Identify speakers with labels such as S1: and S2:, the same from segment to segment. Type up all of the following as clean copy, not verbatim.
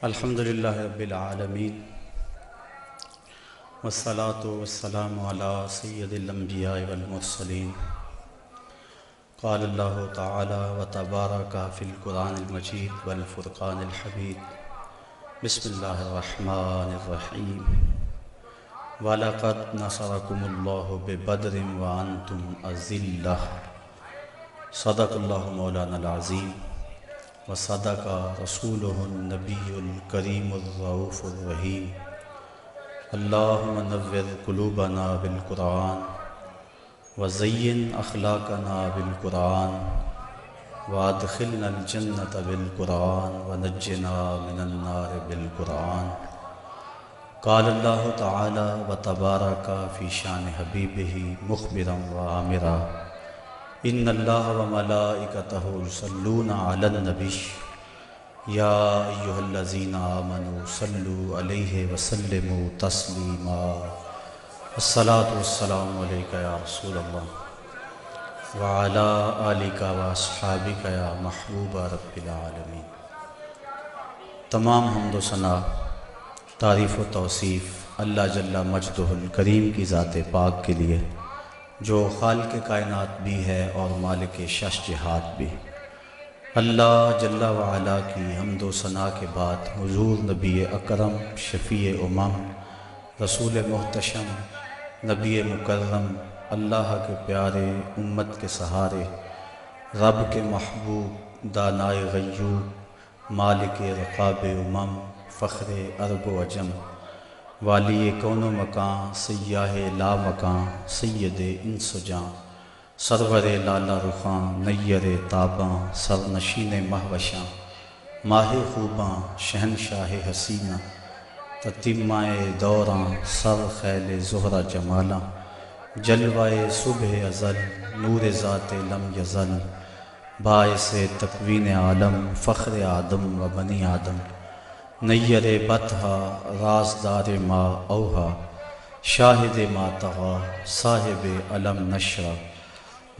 S1: الحمدللہ رب العالمین والصلاة والسلام علی سید الانبیاء والمرسلین قال اللہ تعالی وتبارک فی القرآن المجید والفرقان الحمید بسم اللہ الرحمن الرحیم وَلَقَدْ نَصَرَكُمُ اللَّهُ بِبَدْرٍ وَأَنْتُمْ أَذِلَّةٌ صدق اللہ مولانا العظیم وصدق رسولہ النبی الکریم الرؤوف الرحیم اللہم نور قلوبنا بالقرآن وزین اخلاقنا بالقرآن وادخلنا الجنة بالقرآن ونجنا من النار بالقرآن قال اللہ تعالی وتبارک فی شان حبیبہ مخبرا وآمرا ان اللہ وملائکتہ یصلون علی النبی یا ایہا الذین آمنوا صلوا علیہ وسلموا تسلیما الصلاۃ والسلام علیک یا رسول اللہ وعلی آلک واصحابک یا محبوب رب العالمین۔ تمام حمد و ثنا، تعریف و توصیف اللہ جل مجدہ الکریم کی ذات پاک کے لیے جو خالق کائنات بھی ہے اور مالک شش جہات بھی۔ اللہ جل وعلا کی حمد و ثنا کے بعد حضور نبی اکرم شفیع امم رسول محتشم نبی مکرم اللہ کے پیارے امت کے سہارے رب کے محبوب دانائے غیوب مالک رقاب امم فخر عرب و عجم والی کون و مکان سیاہ لا مکان سید انس و جاں سرور لالا رخاں نیر تاباں سرنشین مہوشاں ماہ خوباں شہنشاہ حسینہ تتمائے دوراں سر خیل زہرہ جمالاں جلوائے صبح ازل نور ذات لم یزل باعث تکوین عالم فخر آدم و بنی آدم نیر بطحا رازدار ما اوہا شاہد ما تغا صاحب علم نشرہ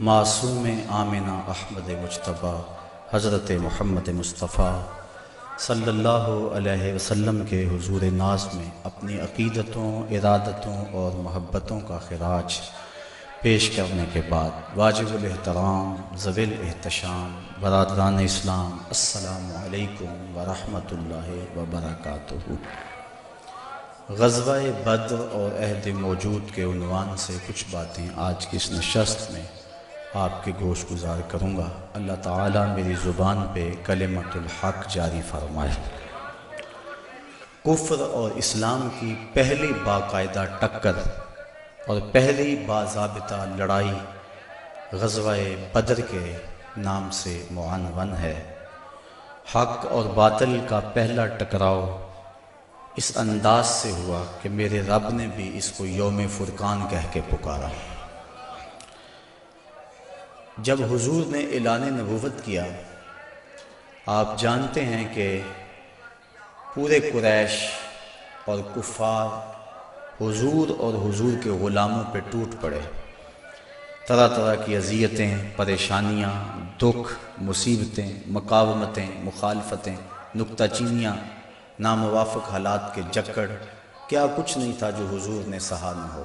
S1: معصوم آمنہ احمد مجتبیٰ حضرت محمد مصطفیٰ صلی اللہ علیہ وسلم کے حضور ناز میں اپنی عقیدتوں ارادتوں اور محبتوں کا خراج پیش کرنے کے بعد واجب الاحترام ذوی الاحتشام برادران اسلام السلام علیکم ورحمۃ اللہ وبرکاتہ۔ غزوہ بدر اور عہد موجود کے عنوان سے کچھ باتیں آج کی اس نشست میں آپ کے گوش گزار کروں گا۔ اللہ تعالیٰ میری زبان پہ کلمۃ الحق جاری فرمائے۔ کفر اور اسلام کی پہلی باقاعدہ ٹکر اور پہلی باضابطہ لڑائی غزوہ بدر کے نام سے معنون ہے۔ حق اور باطل کا پہلا ٹکراؤ اس انداز سے ہوا کہ میرے رب نے بھی اس کو یوم فرقان کہہ کے پکارا۔ جب حضور نے اعلان نبوت کیا، آپ جانتے ہیں کہ پورے قریش اور کفار حضور اور حضور کے غلاموں پہ ٹوٹ پڑے۔ طرح طرح کی اذیتیں، پریشانیاں، دکھ، مصیبتیں، مقاومتیں، مخالفتیں، نکتہ چینیاں، ناموافق حالات کے جکڑ، کیا کچھ نہیں تھا جو حضور نے سہا نہ ہو۔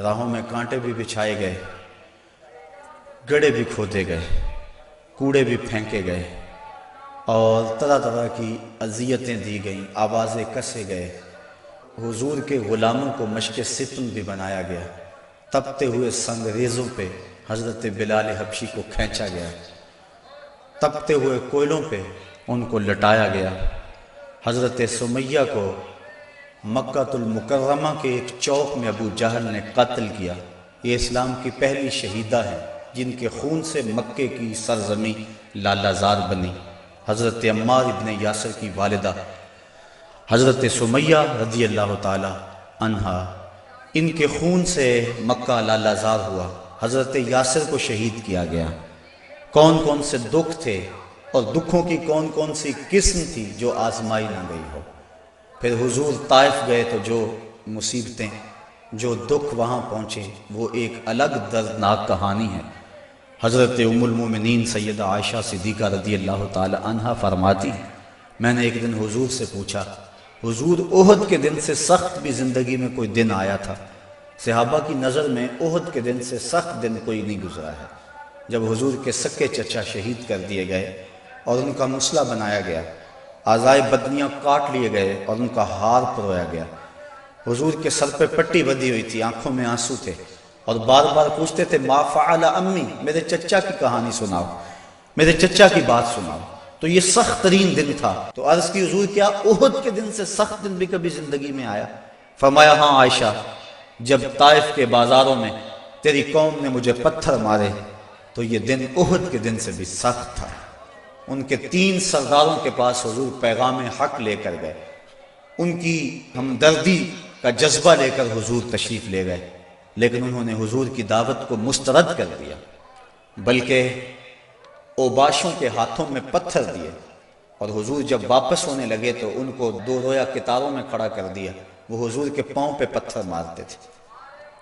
S1: راہوں میں کانٹے بھی بچھائے گئے، گڑھے بھی کھودے گئے، کوڑے بھی پھینکے گئے اور طرح طرح کی اذیتیں دی گئیں، آوازیں کسے گئے۔ حضور کے غلاموں کو مشق ستم بھی بنایا گیا۔ تپتے ہوئے سنگریزوں پہ حضرت بلال حبشی کو کھینچا گیا، تپتے ہوئے کوئلوں پہ ان کو لٹایا گیا۔ حضرت سمیہ کو مکہ المکرمہ کے ایک چوک میں ابو جہل نے قتل کیا۔ یہ اسلام کی پہلی شہیدہ ہیں جن کے خون سے مکے کی سرزمین لالہ زار بنی۔ حضرت عمار ابن یاسر کی والدہ حضرت سمیہ رضی اللہ تعالی عنہا، ان کے خون سے مکہ لالہ زار ہوا۔ حضرت یاسر کو شہید کیا گیا۔ کون کون سے دکھ تھے اور دکھوں کی کون کون سی قسم تھی جو آزمائی نہ گئی ہو۔ پھر حضور طائف گئے تو جو مصیبتیں، جو دکھ وہاں پہنچے وہ ایک الگ دردناک کہانی ہے۔ حضرت ام المومنین سیدہ عائشہ صدیقہ رضی اللہ تعالی عنہا فرماتی ہیں میں نے ایک دن حضور سے پوچھا، حضور احد کے دن سے سخت بھی زندگی میں کوئی دن آیا تھا؟ صحابہ کی نظر میں احد کے دن سے سخت دن کوئی نہیں گزرا ہے۔ جب حضور کے سکے چچا شہید کر دیے گئے اور ان کا مسلح بنایا گیا، اعضائے بدنیاں کاٹ لیے گئے اور ان کا ہار پرویا گیا، حضور کے سر پہ پٹی بندھی ہوئی تھی، آنکھوں میں آنسو تھے، اور بار بار پوچھتے تھے ما فعل امی، میرے چچا کی کہانی سناؤ، میرے چچا کی بات سناؤ۔ تو یہ سخت ترین دن تھا۔ تو عرض کی حضور کیا احد کے دن سے سخت دن بھی کبھی زندگی میں آیا؟ فرمایا ہاں عائشہ، جب طائف کے بازاروں میں تیری قوم نے مجھے پتھر مارے تو یہ دن احد کے دن سے بھی سخت تھا۔ ان کے 3 سرداروں کے پاس حضور پیغام حق لے کر گئے، ان کی ہمدردی کا جذبہ لے کر حضور تشریف لے گئے، لیکن انہوں نے حضور کی دعوت کو مسترد کر دیا، بلکہ اوباشوں کے ہاتھوں میں پتھر دیے، اور حضور جب واپس ہونے لگے تو ان کو 2 رویا کتاروں میں کھڑا کر دیا۔ وہ حضور کے پاؤں پہ پتھر مارتے تھے،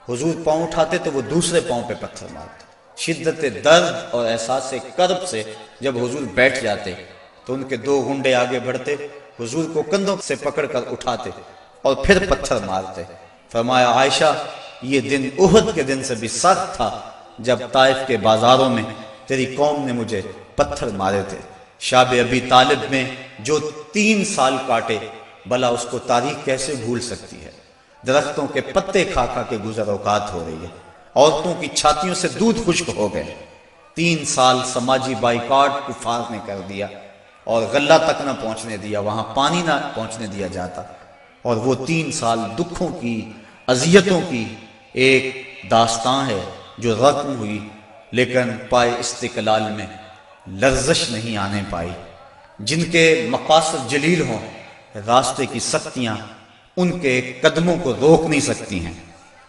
S1: حضور پاؤں اٹھاتے تو وہ دوسرے پاؤں پہ پتھر مارتے۔ شدت درد اور احساس کرب سے جب حضور بیٹھ جاتے تو ان کے 2 گنڈے آگے بڑھتے، حضور کو کندھوں سے پکڑ کر اٹھاتے اور پھر پتھر مارتے۔ فرمایا عائشہ، یہ دن احد کے دن سے بھی سخت تھا جب طائف کے بازاروں میں تیری قوم نے مجھے پتھر مارے تھے۔ شاب ابی طالب میں جو 3 سال کاٹے، بھلا اس کو تاریخ کیسے بھول سکتی ہے؟ درختوں کے پتے کھا کھا کے گزر اوقات ہو رہی ہے، عورتوں کی چھاتیوں سے دودھ خشک ہو گئے۔ 3 سال سماجی بائیکاٹ کفار نے کر دیا، اور غلہ تک نہ پہنچنے دیا، وہاں پانی نہ پہنچنے دیا جاتا، اور وہ 3 سال دکھوں کی، اذیتوں کی ایک داستان ہے جو رقم ہوئی، لیکن پائے استقلال میں لرزش نہیں آنے پائی۔ جن کے مقاصد جلیل ہوں، راستے کی سختیاں ان کے قدموں کو روک نہیں سکتی ہیں۔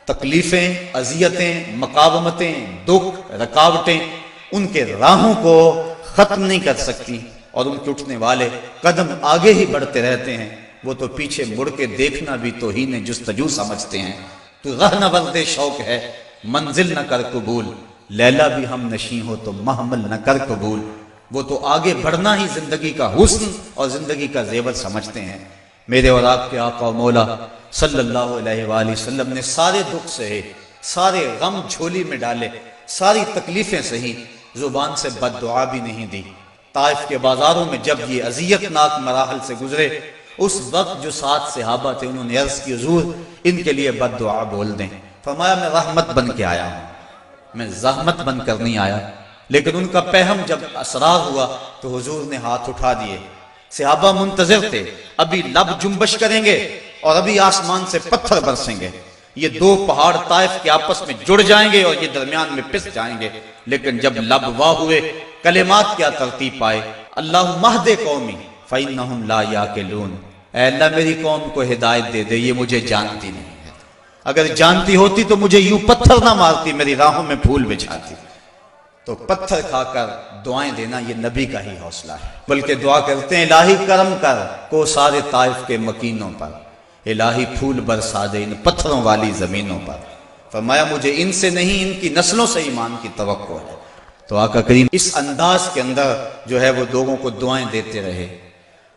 S1: تکلیفیں، اذیتیں، مقاومتیں، دکھ، رکاوٹیں ان کے راہوں کو ختم نہیں کر سکتی، اور ان کے اٹھنے والے قدم آگے ہی بڑھتے رہتے ہیں۔ وہ تو پیچھے مڑ کے دیکھنا بھی توہین جستجو سمجھتے ہیں۔ تو راہ نہ برد شوق ہے، منزل نہ کر قبول، لیلا بھی ہم نشیں ہو تو محمل نہ کر قبول۔ وہ تو آگے بڑھنا ہی زندگی کا حسن اور زندگی کا زیور سمجھتے ہیں۔ میرے اور آپ کے آقا و مولا صلی اللہ علیہ وآلہ وسلم نے سارے دکھ سہے، سارے غم جھولی میں ڈالے، ساری تکلیفیں سہی، زبان سے بد دعا بھی نہیں دی۔ طائف کے بازاروں میں جب یہ اذیت ناک مراحل سے گزرے، اس وقت جو 7 صحابہ تھے انہوں نے عرض کی حضور ان کے لیے بد دعا بول دیں۔ فرمایا میں رحمت بن کے آیا ہوں، میں زحمت بن کر نہیں آیا۔ لیکن ان کا پہم جب اسرار ہوا تو حضور نے ہاتھ اٹھا دیے۔ صحابہ منتظر تھے، ابھی لب جنبش کریں گے اور ابھی آسمان سے پتھر برسیں گے، یہ 2 پہاڑ طائف کے آپس میں جڑ جائیں گے اور یہ درمیان میں پس جائیں گے۔ لیکن جب لب واہ ہوئے، کلمات کیا ترتیب پائے، اللہم اہد قومی فإنہم لا یعقلون، اے اللہ میری قوم کو ہدایت دے دے، یہ مجھے جانتی نہیں ہے، اگر جانتی ہوتی تو مجھے یوں پتھر نہ مارتی، میری راہوں میں پھول بچھاتی۔ تو پتھر کھا کر دعائیں دینا یہ نبی کا ہی حوصلہ ہے، بلکہ دعا کرتے ہیں الہی کرم کر کو سارے طائف کے مکینوں پر، الہی پھول برسا دے ان پتھروں والی زمینوں پر۔ فرمایا مجھے ان سے نہیں، ان کی نسلوں سے ایمان کی توقع ہے۔ تو آقا کریم اس انداز کے اندر جو ہے وہ لوگوں کو دعائیں دیتے رہے۔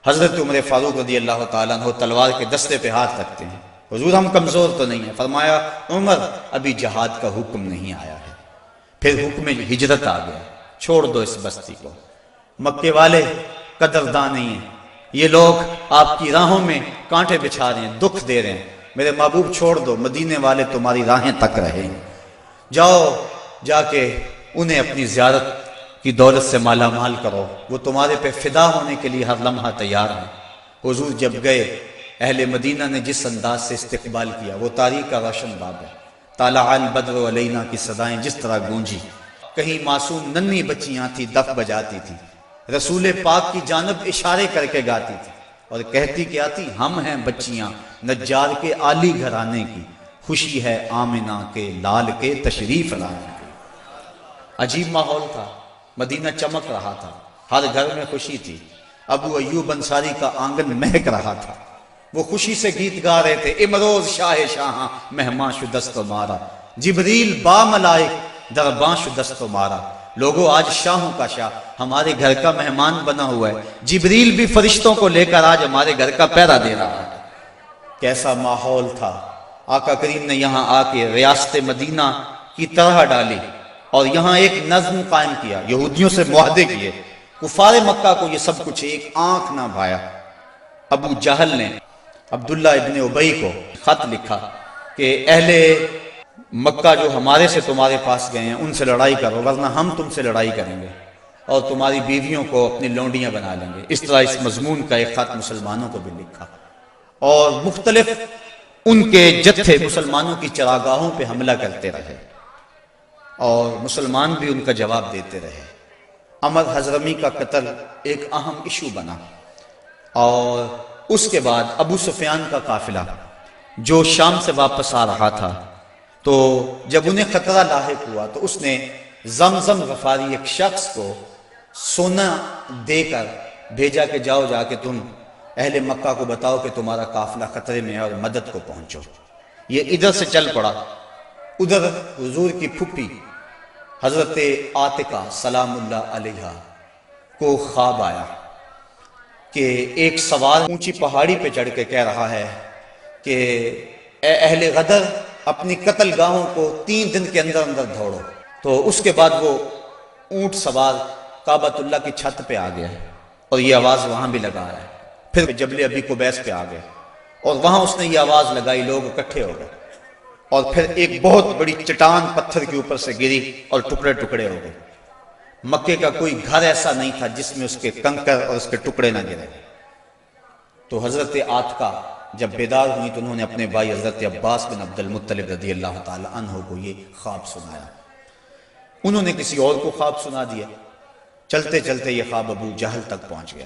S1: حضرت عمر فاروق رضی اللہ تعالیٰ عنہ تلوار کے دستے پہ ہاتھ رکھتے ہیں، حضور ہم کمزور تو نہیں ہیں۔ فرمایا عمر ابھی جہاد کا حکم نہیں آیا ہے۔ پھر حکم ہجرت آ گیا، چھوڑ دو اس بستی کو، مکے والے قدردان نہیں ہیں، یہ لوگ آپ کی راہوں میں کانٹے بچھا رہے ہیں، دکھ دے رہے ہیں، میرے محبوب چھوڑ دو، مدینے والے تمہاری راہیں تک رہیں، جاؤ جا کے انہیں اپنی زیارت کی دولت سے مالا مال کرو، وہ تمہارے پہ فدا ہونے کے لیے ہر لمحہ تیار ہیں۔ حضور جب گئے، اہل مدینہ نے جس انداز سے استقبال کیا وہ تاریخ کا روشن باب ہے۔ طالع البدر علینا کی صدائیں جس طرح گونجی، کہیں معصوم ننھی بچیاں تھی دف بجاتی تھی، رسول پاک کی جانب اشارے کر کے گاتی تھی اور کہتی کیا تھی، ہم ہیں بچیاں نجار کے عالی گھرانے کی، خوشی ہے آمنہ کے لال کے تشریف لانے کی۔ عجیب ماحول تھا، مدینہ چمک رہا تھا، ہر گھر میں خوشی تھی۔ ابو ایوب انصاری کا آنگن مہک رہا تھا، وہ خوشی سے گیت گا رہے تھے، امروز شاہ شاہاں مہمان شدست مارا، جبریل با ملائک درباں شدست مارا، لوگوں آج شاہوں کا شاہ ہمارے گھر کا مہمان بنا ہوا ہے، جبریل بھی فرشتوں کو لے کر آج ہمارے گھر کا پہرا دے رہا ہے۔ کیسا ماحول تھا، آقا کریم نے یہاں آ کے ریاست مدینہ کی طرح ڈالی اور یہاں ایک نظم قائم کیا، یہودیوں سے معاہدے کیے، کفار مکہ کو یہ سب کچھ ایک آنکھ نہ بھایا۔ ابو جہل نے عبداللہ ابن ابی کو خط لکھا کہ اہل مکہ جو ہمارے سے تمہارے پاس گئے ہیں ان سے لڑائی کرو، ورنہ ہم تم سے لڑائی کریں گے اور تمہاری بیویوں کو اپنی لونڈیاں بنا لیں گے۔ اس طرح اس مضمون کا ایک خط مسلمانوں کو بھی لکھا اور مختلف ان کے جتھے مسلمانوں کی چراگاہوں پہ حملہ کرتے رہے اور مسلمان بھی ان کا جواب دیتے رہے۔ عمر حضرمی کا قتل ایک اہم ایشو بنا اور اس کے بعد ابو سفیان کا قافلہ جو شام سے واپس آ رہا تھا، تو جب انہیں خطرہ لاحق ہوا تو اس نے زمزم غفاری ایک شخص کو سونا دے کر بھیجا کہ جاؤ جا کے تم اہل مکہ کو بتاؤ کہ تمہارا قافلہ خطرے میں ہے اور مدد کو پہنچو۔ یہ ادھر سے چل پڑا، ادھر حضور کی پھپھی حضرت عاتقہ سلام اللہ علیہا کو خواب آیا کہ ایک سوار اونچی پہاڑی پہ چڑھ کے کہہ رہا ہے کہ اے اہل غدر، اپنی قتل گاہوں کو 3 دن کے اندر اندر دوڑو۔ تو اس کے بعد وہ اونٹ سوار کعبۃ اللہ کی چھت پہ آ گیا اور یہ آواز وہاں بھی لگا ہے، پھر جبل ابی قبیس پہ آ گئے اور وہاں اس نے یہ آواز لگائی، لوگ اکٹھے ہو گئے اور پھر ایک بہت بڑی چٹان پتھر کے اوپر سے گری اور ٹکڑے ٹکڑے ہو گئے۔ مکے کا کوئی گھر ایسا نہیں تھا جس میں اس کے کنکر اور اس کے ٹکڑے نہ گرے۔ تو حضرت عاتقہ جب بیدار ہوئی تو انہوں نے اپنے بھائی حضرت عباس بن عبد المطلب رضی اللہ تعالی عنہ کو یہ خواب سنایا۔ انہوں نے کسی اور کو خواب سنا دیا، چلتے چلتے یہ خواب ابو جہل تک پہنچ گیا۔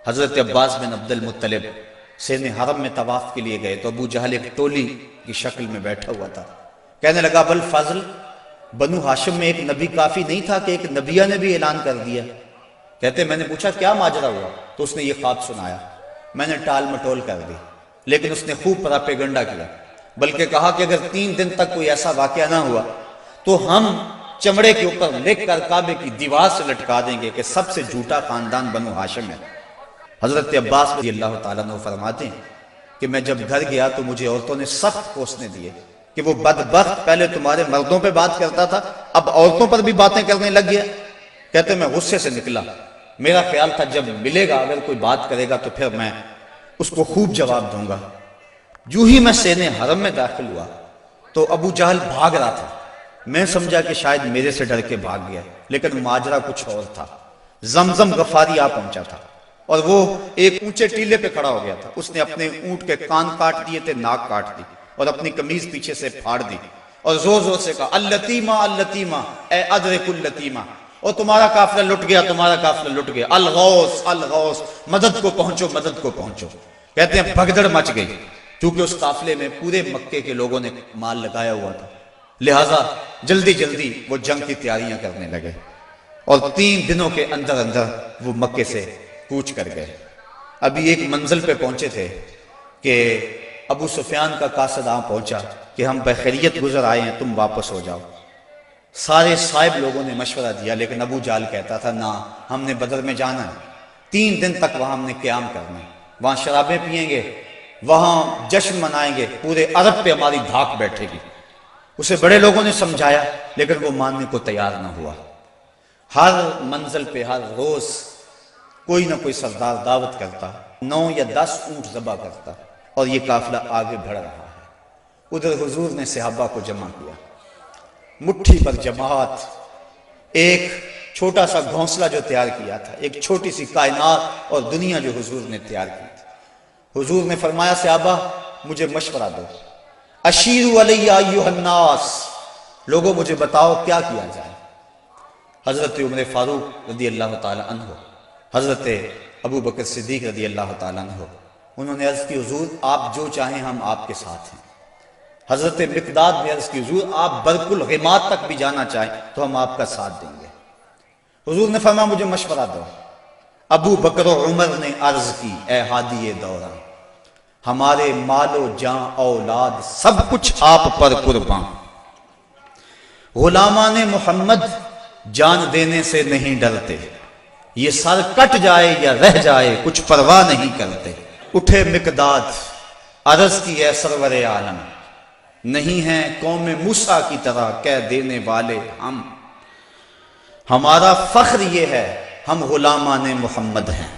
S1: حضرت عباس بن عبد المطلب سین حرم میں طواف کے لیے گئے تو ابو جہل ایک ٹولی کی شکل میں بیٹھا ہوا تھا، کہنے لگا بل فضل، بنو ہاشم میں ایک نبی کافی نہیں تھا کہ ایک نبیہ نے بھی اعلان کر دیا؟ کہتے میں نے پوچھا کیا ماجرا ہوا؟ تو اس نے یہ خواب سنایا، میں نے ٹال مٹول کر دی، لیکن اس نے خوب پراپیگنڈا کیا، بلکہ کہا کہ اگر 3 دن تک کوئی ایسا واقعہ نہ ہوا تو ہم چمڑے کے اوپر لکھ کر کعبے کی دیوار سے لٹکا دیں گے کہ سب سے جھوٹا خاندان بنو ہاشم ہے۔ حضرت عباس رضی اللہ تعالیٰ عنہ فرماتے ہیں کہ میں جب گھر گیا تو مجھے عورتوں نے سخت کوسنے دیے کہ وہ بدبخت پہلے تمہارے مردوں پہ بات کرتا تھا، اب عورتوں پر بھی باتیں کرنے لگ گیا۔ کہتے میں غصے سے نکلا، میرا خیال تھا جب ملے گا اگر کوئی بات کرے گا تو پھر میں اس کو خوب جواب دوں گا۔ جو ہی میں سین حرم میں داخل ہوا تو ابو جہل بھاگ رہا تھا، میں سمجھا کہ شاید میرے سے ڈر کے بھاگ گیا، لیکن ماجرا کچھ اور تھا۔ زمزم غفاری آ پہنچا تھا اور وہ ایک اونچے ٹیلے پہ کھڑا ہو گیا تھا، اس نے اپنے اونٹ کے کان کاٹ دیے تھے، ناک کاٹ دی اور اپنی قمیض پیچھے سے پھاڑ دی اور زور زور سے کہا اللتیمہ اللتیمہ اے ادرک اللتیمہ، اور تمہارا قافلہ لٹ گیا، تمہارا قافلہ لٹ گیا، الغوث الغوث، مدد کو پہنچو مدد کو پہنچو۔ کہتے ہیں بھگدڑ مچ گئی، کیونکہ اس قافلے میں پورے مکے کے لوگوں نے مال لگایا ہوا تھا، لہٰذا جلدی جلدی وہ جنگ کی تیاریاں کرنے لگے اور 3 دنوں کے اندر اندر وہ مکے سے کوچ کر گئے۔ ابھی ایک منزل پہ پہنچے تھے کہ ابو سفیان کا قاصد پہنچا کہ ہم بخیریت گزر آئے ہیں، تم واپس ہو جاؤ۔ سارے صاحب لوگوں نے مشورہ دیا، لیکن ابو جہل کہتا تھا نہ، ہم نے بدر میں جانا ہے، 3 دن تک وہاں ہم نے قیام کرنا ہے، وہاں شرابیں پئیں گے، وہاں جشن منائیں گے، پورے عرب پہ ہماری دھاک بیٹھے گی۔ اسے بڑے لوگوں نے سمجھایا لیکن وہ ماننے کو تیار نہ ہوا۔ ہر منزل پہ ہر روز کوئی نہ کوئی سردار دعوت کرتا، 9 یا 10 اونٹ ذبح کرتا اور یہ قافلہ آگے بڑھ رہا ہے۔ ادھر حضور نے صحابہ کو جمع کیا، مٹھی پر جماعت، ایک چھوٹا سا گھونسلہ جو تیار کیا تھا، ایک چھوٹی سی کائنات اور دنیا جو حضور نے تیار کی تھی۔ حضور نے فرمایا صحابہ مجھے مشورہ دو، اشیروا علی ایھا الناس، لوگوں مجھے بتاؤ کیا کیا جائے۔ حضرت عمر فاروق رضی اللہ تعالی عنہ، حضرت ابو بکر صدیق رضی اللہ تعالیٰ عنہ، انہوں نے عرض کی حضور آپ جو چاہیں ہم آپ کے ساتھ ہیں۔ حضرت مقداد نے عرض کی حضور آپ برق الغماد تک بھی جانا چاہیں تو ہم آپ کا ساتھ دیں گے۔ حضور نے فرمایا مجھے مشورہ دو۔ ابو بکر و عمر نے عرض کی اے ہادی دوران، ہمارے مال و جاں اولاد سب کچھ آپ پر قربان، غلامان محمد جان دینے سے نہیں ڈرتے، یہ سر کٹ جائے یا رہ جائے کچھ پرواہ نہیں کرتے۔ اٹھے مقداد عرض کی اے سرور عالم، نہیں ہیں قوم موسیٰ کی طرح کہہ دینے والے ہم، ہمارا فخر یہ ہے ہم غلامان محمد ہیں،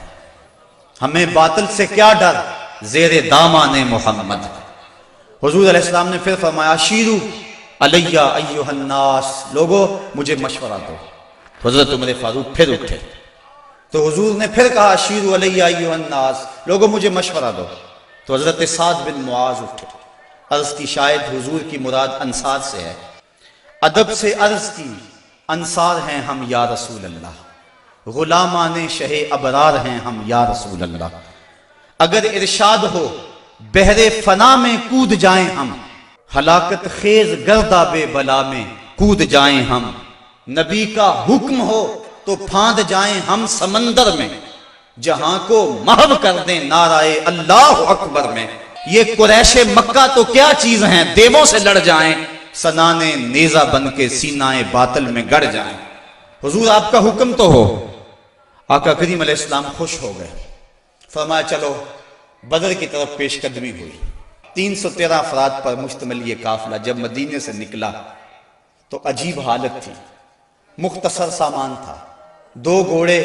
S1: ہمیں باطل سے کیا ڈر زیر دامان محمد۔ حضور علیہ السلام نے پھر فرمایا شیرو علیہ ایہا الناس، لوگو مجھے مشورہ دو۔ حضرت عمر فاروق پھر اٹھے تو حضور نے پھر کہا شیرو علیہ ایہا الناس، لوگو مجھے مشورہ دو۔ تو حضرت سعد بن معاذ اٹھے، عرض کی شاید حضور کی مراد انصار سے ہے، ادب سے عرض کی انصار ہیں ہم یا رسول اللہ، غلامان شہ ابرار ہیں ہم یا رسول اللہ، اگر ارشاد ہو بحر فنا میں کود جائیں ہم، ہلاکت خیز گرداب بلا میں کود جائیں ہم، نبی کا حکم ہو تو پھاند جائیں ہم سمندر میں، جہاں کو محو کر دیں نعرہ اللہ اکبر میں، یہ قریش مکہ تو کیا چیز ہیں دیووں سے لڑ جائیں، سنانے نیزہ بن کے سینہ باطل میں گڑ جائیں۔ حضور آپ کا حکم تو ہو۔ آقا کریم علیہ السلام خوش ہو گئے، فرمایا چلو بدر کی طرف پیش قدمی ہوئی۔ 313 افراد پر مشتمل یہ قافلہ جب مدینے سے نکلا تو عجیب حالت تھی، مختصر سامان تھا، 2 گھوڑے،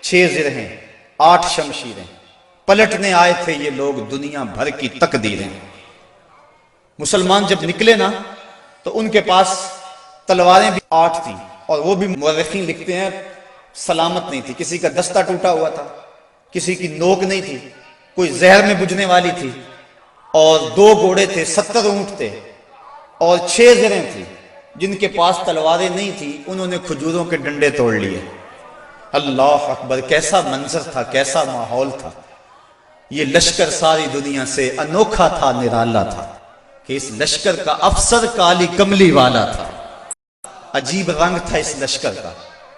S1: 6 زرہیں، 8 شمشیریں، پلٹنے آئے تھے یہ لوگ دنیا بھر کی تقدیریں۔ مسلمان جب نکلے نا تو ان کے پاس تلواریں بھی 8 تھیں، اور وہ بھی مورخین لکھتے ہیں سلامت نہیں تھی، کسی کا دستہ ٹوٹا ہوا تھا، کسی کی نوک نہیں تھی، کوئی زہر میں بجھنے والی تھی، اور 2 گھوڑے تھے، 70 اونٹ تھے، اور 6 زریں تھیں۔ جن کے پاس تلواریں نہیں تھی انہوں نے کھجوروں کے ڈنڈے توڑ لیے۔ اللہ اکبر، کیسا منظر تھا، کیسا ماحول تھا۔ یہ لشکر ساری دنیا سے انوکھا تھا، نرالا تھا، کہ اس لشکر کا افسر کالی کملی والا تھا، عجیب رنگ تھا اس لشکر کا،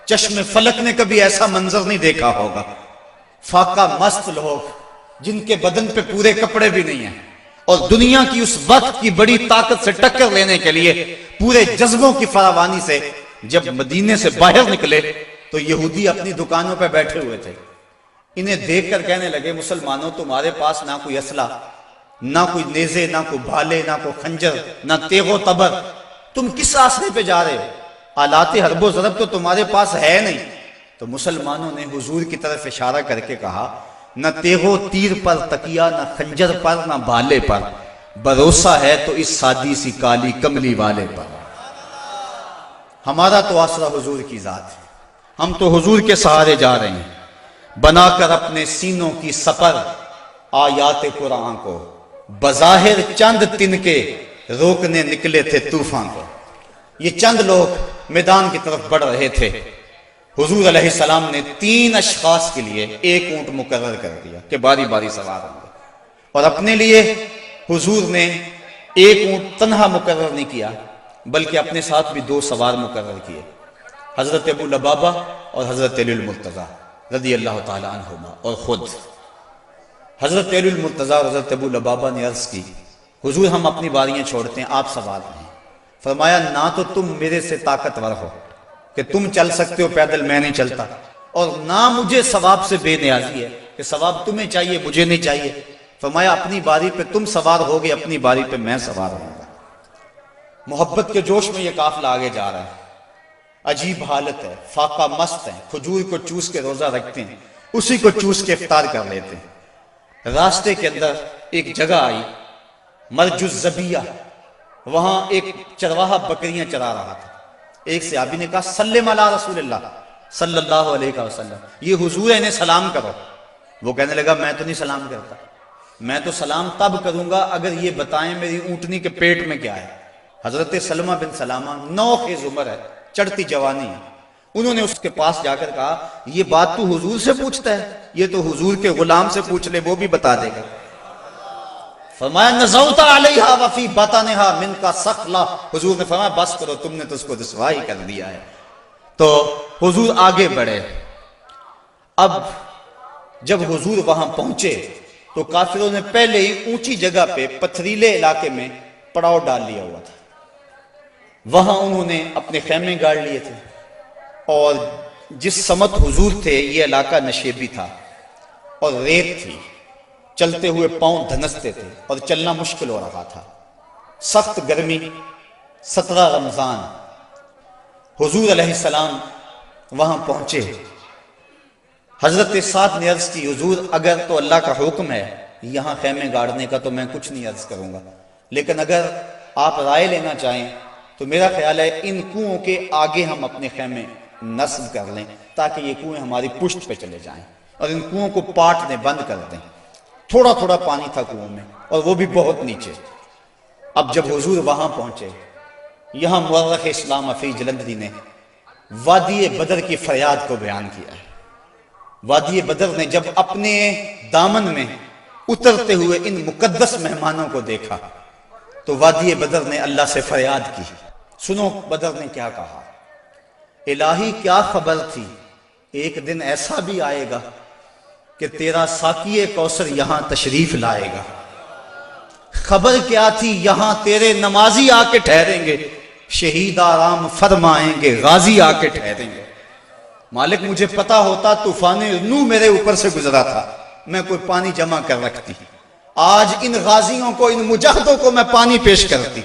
S1: چشم فلک نے کبھی ایسا منظر نہیں دیکھا ہوگا۔ فاقہ مست لوگ جن کے بدن پہ پورے کپڑے بھی نہیں ہیں، اور دنیا کی اس وقت کی بڑی طاقت سے ٹکر لینے کے لیے پورے جذبوں کی فراوانی سے جب مدینے سے باہر نکلے تو یہودی اپنی دکانوں پہ بیٹھے ہوئے تھے۔ انہیں دیکھ کر کہنے لگے مسلمانوں تمہارے پاس نہ کوئی اسلحہ، نہ کوئی نیزے، نہ کوئی بھالے، نہ کوئی خنجر، نہ تیغ و تبر، تم کس راستے پہ جا رہے ہو؟ آلات حرب و ضرب تو تمہارے پاس ہے نہیں۔ تو مسلمانوں نے حضور کی طرف اشارہ کر کے کہا نہ تیغ و تیر پر تکیہ، نہ خنجر پر، نہ بھالے پر، بھروسہ ہے تو اس سادی سی کالی کملی والے پر۔ ہمارا تو آسرا حضور کی ذات ہے، ہم تو حضور کے سہارے جا رہے ہیں، بنا کر اپنے سینوں کی سپر آیات قرآن کو، بظاہر چند تن کے روکنے نکلے تھے طوفان کو۔ یہ چند لوگ میدان کی طرف بڑھ رہے تھے، حضور علیہ السلام نے 3 اشخاص کے لیے 1 اونٹ مقرر کر دیا کہ باری باری سوار ہوں گے، اور اپنے لیے حضور نے 1 اونٹ تنہا مقرر نہیں کیا بلکہ اپنے ساتھ بھی 2 سوار مقرر کیے، حضرت ابو لبابہ اور حضرت علی المرتضیٰ رضی اللہ تعالی عنہما۔ اور خود حضرت علی المرتضیٰ اور حضرت ابو لبابہ نے عرض کی حضور ہم اپنی باریاں چھوڑتے ہیں، آپ سوار ہیں۔ فرمایا نہ تو تم میرے سے طاقتور ہو کہ تم چل سکتے ہو پیدل، میں نہیں چلتا، اور نہ مجھے ثواب سے بے نیازی ہے کہ ثواب تمہیں چاہیے مجھے نہیں چاہیے۔ فرمایا اپنی باری پہ تم سوار ہوگے، اپنی باری پہ میں سوار ہوں گا۔ محبت کے جوش میں یہ قافلہ آگے جا رہا ہے، عجیب حالت ہے، فاقہ مست ہیں، کھجور کو چوس کے روزہ رکھتے ہیں، اسی کو چوس کے افطار کر لیتے ہیں۔ راستے کے اندر ایک جگہ آئی مرج الزبیہ، وہاں ایک چرواہا بکریاں چرا رہا تھا۔ ایک صحابی نے کہا سلم علی رسول اللہ صلی اللہ علیہ وسلم، یہ حضور ہے انہیں سلام کرو۔ وہ کہنے لگا میں تو نہیں سلام کرتا، میں تو سلام تب کروں گا اگر یہ بتائیں میری اونٹنی کے پیٹ میں کیا ہے۔ حضرت سلمہ بن سلامہ 9 خیز عمر ہے، چڑھتی جوانی ہے، انہوں نے اس کے پاس جا کر کہا یہ بات تو حضور سے پوچھتا ہے، یہ تو حضور کے غلام سے پوچھ لے وہ بھی بتا دے گا۔ فرمایا نزوت علیہا وفی بطنہا من کا سخلا، حضور نے فرمایا بس کرو تم نے تو اس کو رسوا ہی کر دیا ہے۔ تو حضور آگے بڑھے۔ اب جب حضور وہاں پہنچے تو کافروں نے پہلے ہی اونچی جگہ پہ پتھریلے علاقے میں پڑاؤ ڈال لیا ہوا تھا، وہاں انہوں نے اپنے خیمے گاڑ لیے تھے، اور جس سمت حضور تھے یہ علاقہ نشیبی تھا اور ریت تھی، چلتے ہوئے پاؤں دھنستے تھے اور چلنا مشکل ہو رہا تھا، سخت گرمی، 17 رمضان۔ حضور علیہ السلام وہاں پہنچے۔ حضرت سعد نے عرض کی حضور اگر تو اللہ کا حکم ہے یہاں خیمے گاڑنے کا تو میں کچھ نہیں عرض کروں گا، لیکن اگر آپ رائے لینا چاہیں تو میرا خیال ہے ان کنوؤں کے آگے ہم اپنے خیمے نصب کر لیں تاکہ یہ کنویں ہماری پشت پہ چلے جائیں اور ان کنوؤں کو پاٹ دیں، بند کر دیں۔ تھوڑا تھوڑا پانی تھا کنووں میں اور وہ بھی بہت نیچے۔ اب جب حضور وہاں پہنچے، یہاں مورخ اسلام افی جلندری نے وادی بدر کی فریاد کو بیان کیا ہے۔ وادی بدر نے جب اپنے دامن میں اترتے ہوئے ان مقدس مہمانوں کو دیکھا تو وادی بدر نے اللہ سے فریاد کی۔ سنو بدر نے کیا کہا، الہی کیا خبر تھی، ایک دن ایسا بھی آئے گا کہ تیرا ساقی کوثر یہاں تشریف لائے گا۔ خبر کیا تھی، یہاں تیرے نمازی آ کے ٹھہریں گے، شہید آرام فرمائیں گے، غازی آ کے ٹھہریں گے۔ مالک مجھے پتا ہوتا طوفان نوح میرے اوپر سے گزرا تھا، میں کوئی پانی جمع کر رکھتی، آج ان غازیوں کو، ان مجاہدوں کو میں پانی پیش کرتی،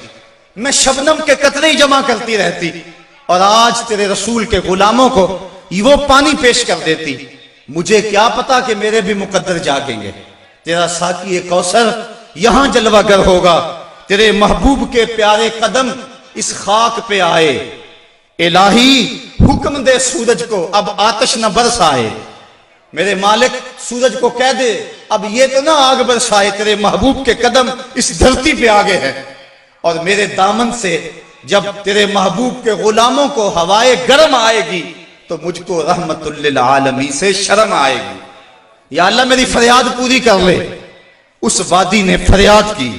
S1: میں شبنم کے قطرے جمع کرتی رہتی اور آج تیرے رسول کے غلاموں کو وہ پانی پیش کر دیتی۔ مجھے کیا پتا کہ میرے بھی مقدر جاگیں گے۔ تیرا ساقی کوثر یہاں جلوہ گر ہوگا، تیرے محبوب کے پیارے قدم اس خاک پہ آئے۔ الہی حکم دے سورج کو اب آتش نہ برسائے، میرے مالک سورج کو کہہ دے اب یہ تو نہ آگ برسائے، تیرے محبوب کے قدم اس دھرتی پہ آگے ہیں اور میرے دامن سے جب تیرے محبوب کے غلاموں کو ہوائے گرم آئے گی تو مجھ کو رحمت للعالمین سے شرم آئے گی۔ یا اللہ میری فریاد پوری کر لے۔ اس وادی نے فریاد کی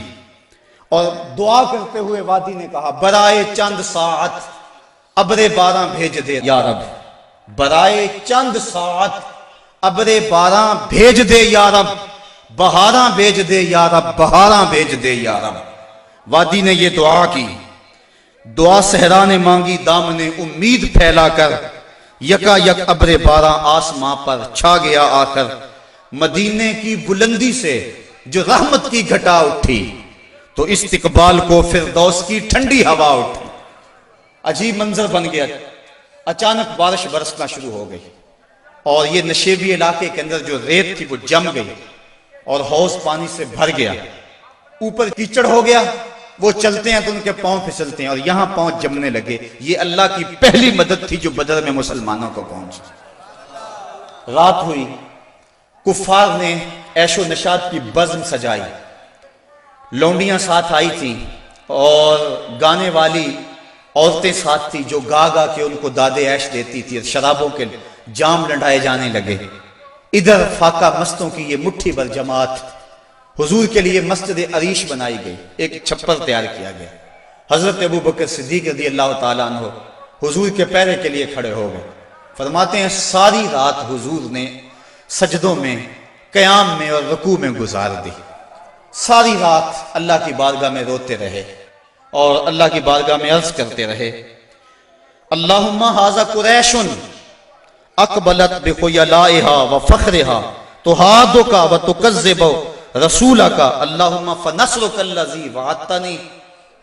S1: اور دعا کرتے ہوئے وادی نے کہا برائے چند ساعت ابر باراں بھیج دے یا رب، برائے چند ساعت ابر باراں بھیج دے یا رب، بہاراں بھیج دے یا رب، بہاراں بھیج دے یا رب۔ وادی نے یہ دعا کی، دعا صحرا نے مانگی دامن امید پھیلا کر، یکا یک ابر باراں آسماں پر چھا گیا آ کر، مدینے کی بلندی سے جو رحمت کی گھٹا اٹھی تو استقبال کو فردوس کی ٹھنڈی ہوا اٹھی۔ عجیب منظر بن گیا، اچانک بارش برسنا شروع ہو گئی اور یہ نشیبی علاقے کے اندر جو ریت تھی وہ جم گئی اور حوض پانی سے بھر گیا، اوپر کیچڑ ہو گیا، وہ چلتے ہیں تو ان کے پاؤں پھسلتے ہیں اور یہاں پاؤں جمنے لگے۔ یہ اللہ کی پہلی مدد تھی جو بدر میں مسلمانوں کو پہنچی۔ رات ہوئی، کفار نے عیش و نشاط کی بزم سجائی، لونڈیاں ساتھ آئی تھیں اور گانے والی عورتیں ساتھ تھی جو گا گا کے ان کو داد عیش دیتی تھی، شرابوں کے جام لنڈائے جانے لگے۔ ادھر فاقہ مستوں کی یہ مٹھی بھر جماعت، حضور کے لیے مسجد عریش بنائی گئی، ایک چھپر تیار کیا گیا۔ حضرت ابو بکر صدیق رضی اللہ تعالیٰ عنہ حضور کے پیرے کے لیے کھڑے ہو گئے۔ فرماتے ہیں ساری رات حضور نے سجدوں میں، قیام میں اور رکوع میں گزار دی۔ ساری رات اللہ کی بارگاہ میں روتے رہے اور اللہ کی بارگاہ میں عرض کرتے رہے اللہم ھذا قریش اقبلت بخیلائہا وفخرہا تحادک وتکذب رسولک اللہم فنصرک الذی وعدتنی۔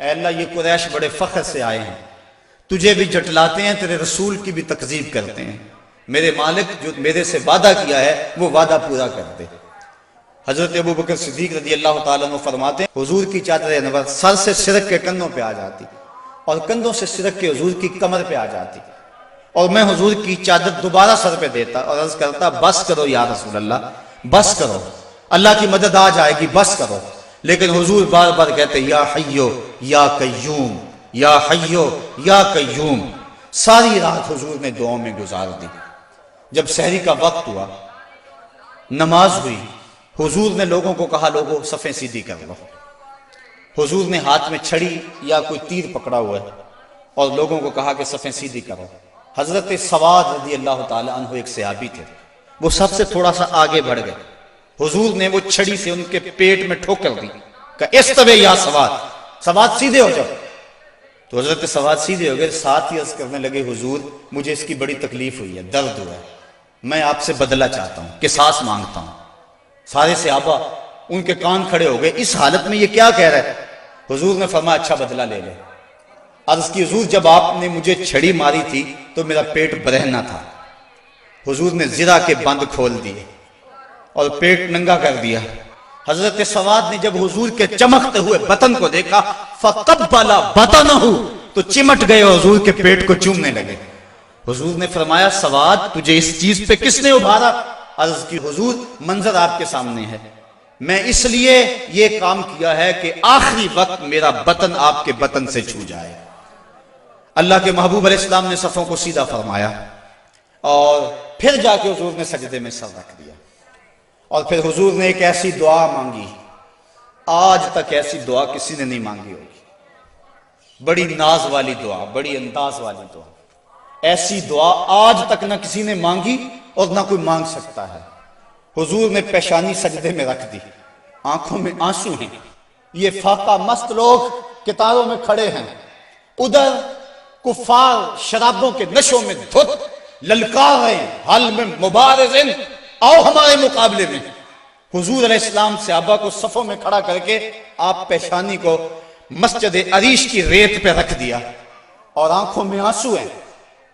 S1: اے اللہ یہ قریش بڑے فخر سے آئے ہیں، تجھے بھی جھٹلاتے ہیں، تیرے رسول کی بھی تکذیب کرتے ہیں، میرے مالک جو میرے سے وعدہ کیا ہے وہ وعدہ پورا کر دے۔ حضرت ابو بکر صدیق رضی اللہ تعالیٰ عنہ فرماتے ہیں حضور کی چادر انور سر سے سرک کے کندھوں پہ آ جاتی اور کندھوں سے سرک کے حضور کی کمر پہ آ جاتی اور میں حضور کی چادر دوبارہ سر پہ دیتا اور عرض کرتا بس کرو یا رسول اللہ، بس کرو، اللہ کی مدد آ جائے گی، بس کرو۔ لیکن حضور بار بار کہتے یا حیو یا قیوم، یا حیو یا قیوم۔ ساری رات حضور نے دعاؤں میں گزار دی۔ جب سحری کا وقت ہوا، نماز ہوئی، حضور نے لوگوں کو کہا لوگوں صفیں سیدھی کر لو۔ حضور نے ہاتھ میں چھڑی یا کوئی تیر پکڑا ہوا ہے اور لوگوں کو کہا کہ صفیں سیدھی کرو۔ حضرت سواد رضی اللہ تعالی عنہ ایک صحابی تھے، وہ سب سے تھوڑا سا آگے بڑھ گئے۔ حضور نے وہ چھڑی سے ان کے پیٹ میں ٹھوکر دی کہ استوے یا سواد، سواد سیدھے ہو جاؤ۔ تو حضرت سواد سیدھے ہو گئے، ساتھ ہی عرض کرنے لگے حضور مجھے اس کی بڑی تکلیف ہوئی ہے، درد ہوا ہے، میں آپ سے بدلہ چاہتا ہوں، قصاص مانگتا ہوں۔ سارے صحابہ ان کے کان کھڑے ہو گئے، اس حالت میں یہ کیا کہہ رہا ہے؟ حضور نے فرمایا اچھا بدلہ لے لے۔ عرض کی حضور جب آپ نے مجھے چھڑی ماری تھی تو میرا پیٹ برہنہ تھا، حضور نے زرہ کے بند کھول دیے اور پیٹ ننگا کر دیا۔ حضرت سواد نے جب حضور کے چمکتے ہوئے بطن کو دیکھا فَقَبَّلَ بَطَنَهُ، تو چمٹ گئے اور حضور کے پیٹ کو چومنے لگے۔ حضور نے فرمایا سواد تجھے اس چیز پہ کس نے ابھارا؟ عرض کی حضور منظر آپ کے سامنے ہے، میں اس لیے یہ کام کیا ہے کہ آخری وقت میرا بطن آپ کے بطن سے چھو جائے۔ اللہ کے محبوب علیہ السلام نے صفوں کو سیدھا فرمایا اور پھر جا کے حضور نے سجدے میں سر رکھ دیا، اور پھر حضور نے ایک ایسی دعا مانگی، آج تک ایسی دعا کسی نے نہیں مانگی ہوگی، بڑی ناز والی دعا، بڑی انداز والی دعا، ایسی دعا آج تک نہ کسی نے مانگی اور نہ کوئی مانگ سکتا ہے۔ حضور نے پیشانی سجدے میں رکھ دی، آنکھوں میں آنسو ہیں، یہ فاقہ مست لوگ کتاروں میں کھڑے ہیں، ادھر کفار شرابوں کے نشوں میں دھت للکار رہے ہیں، حل میں مبارزن، آؤ ہمارے مقابلے میں۔ حضور علیہ السلام صحابہ کو صفوں میں کھڑا کر کے آپ پیشانی کو مسجد عریش کی ریت پہ رکھ دیا اور آنکھوں میں آنسو ہیں،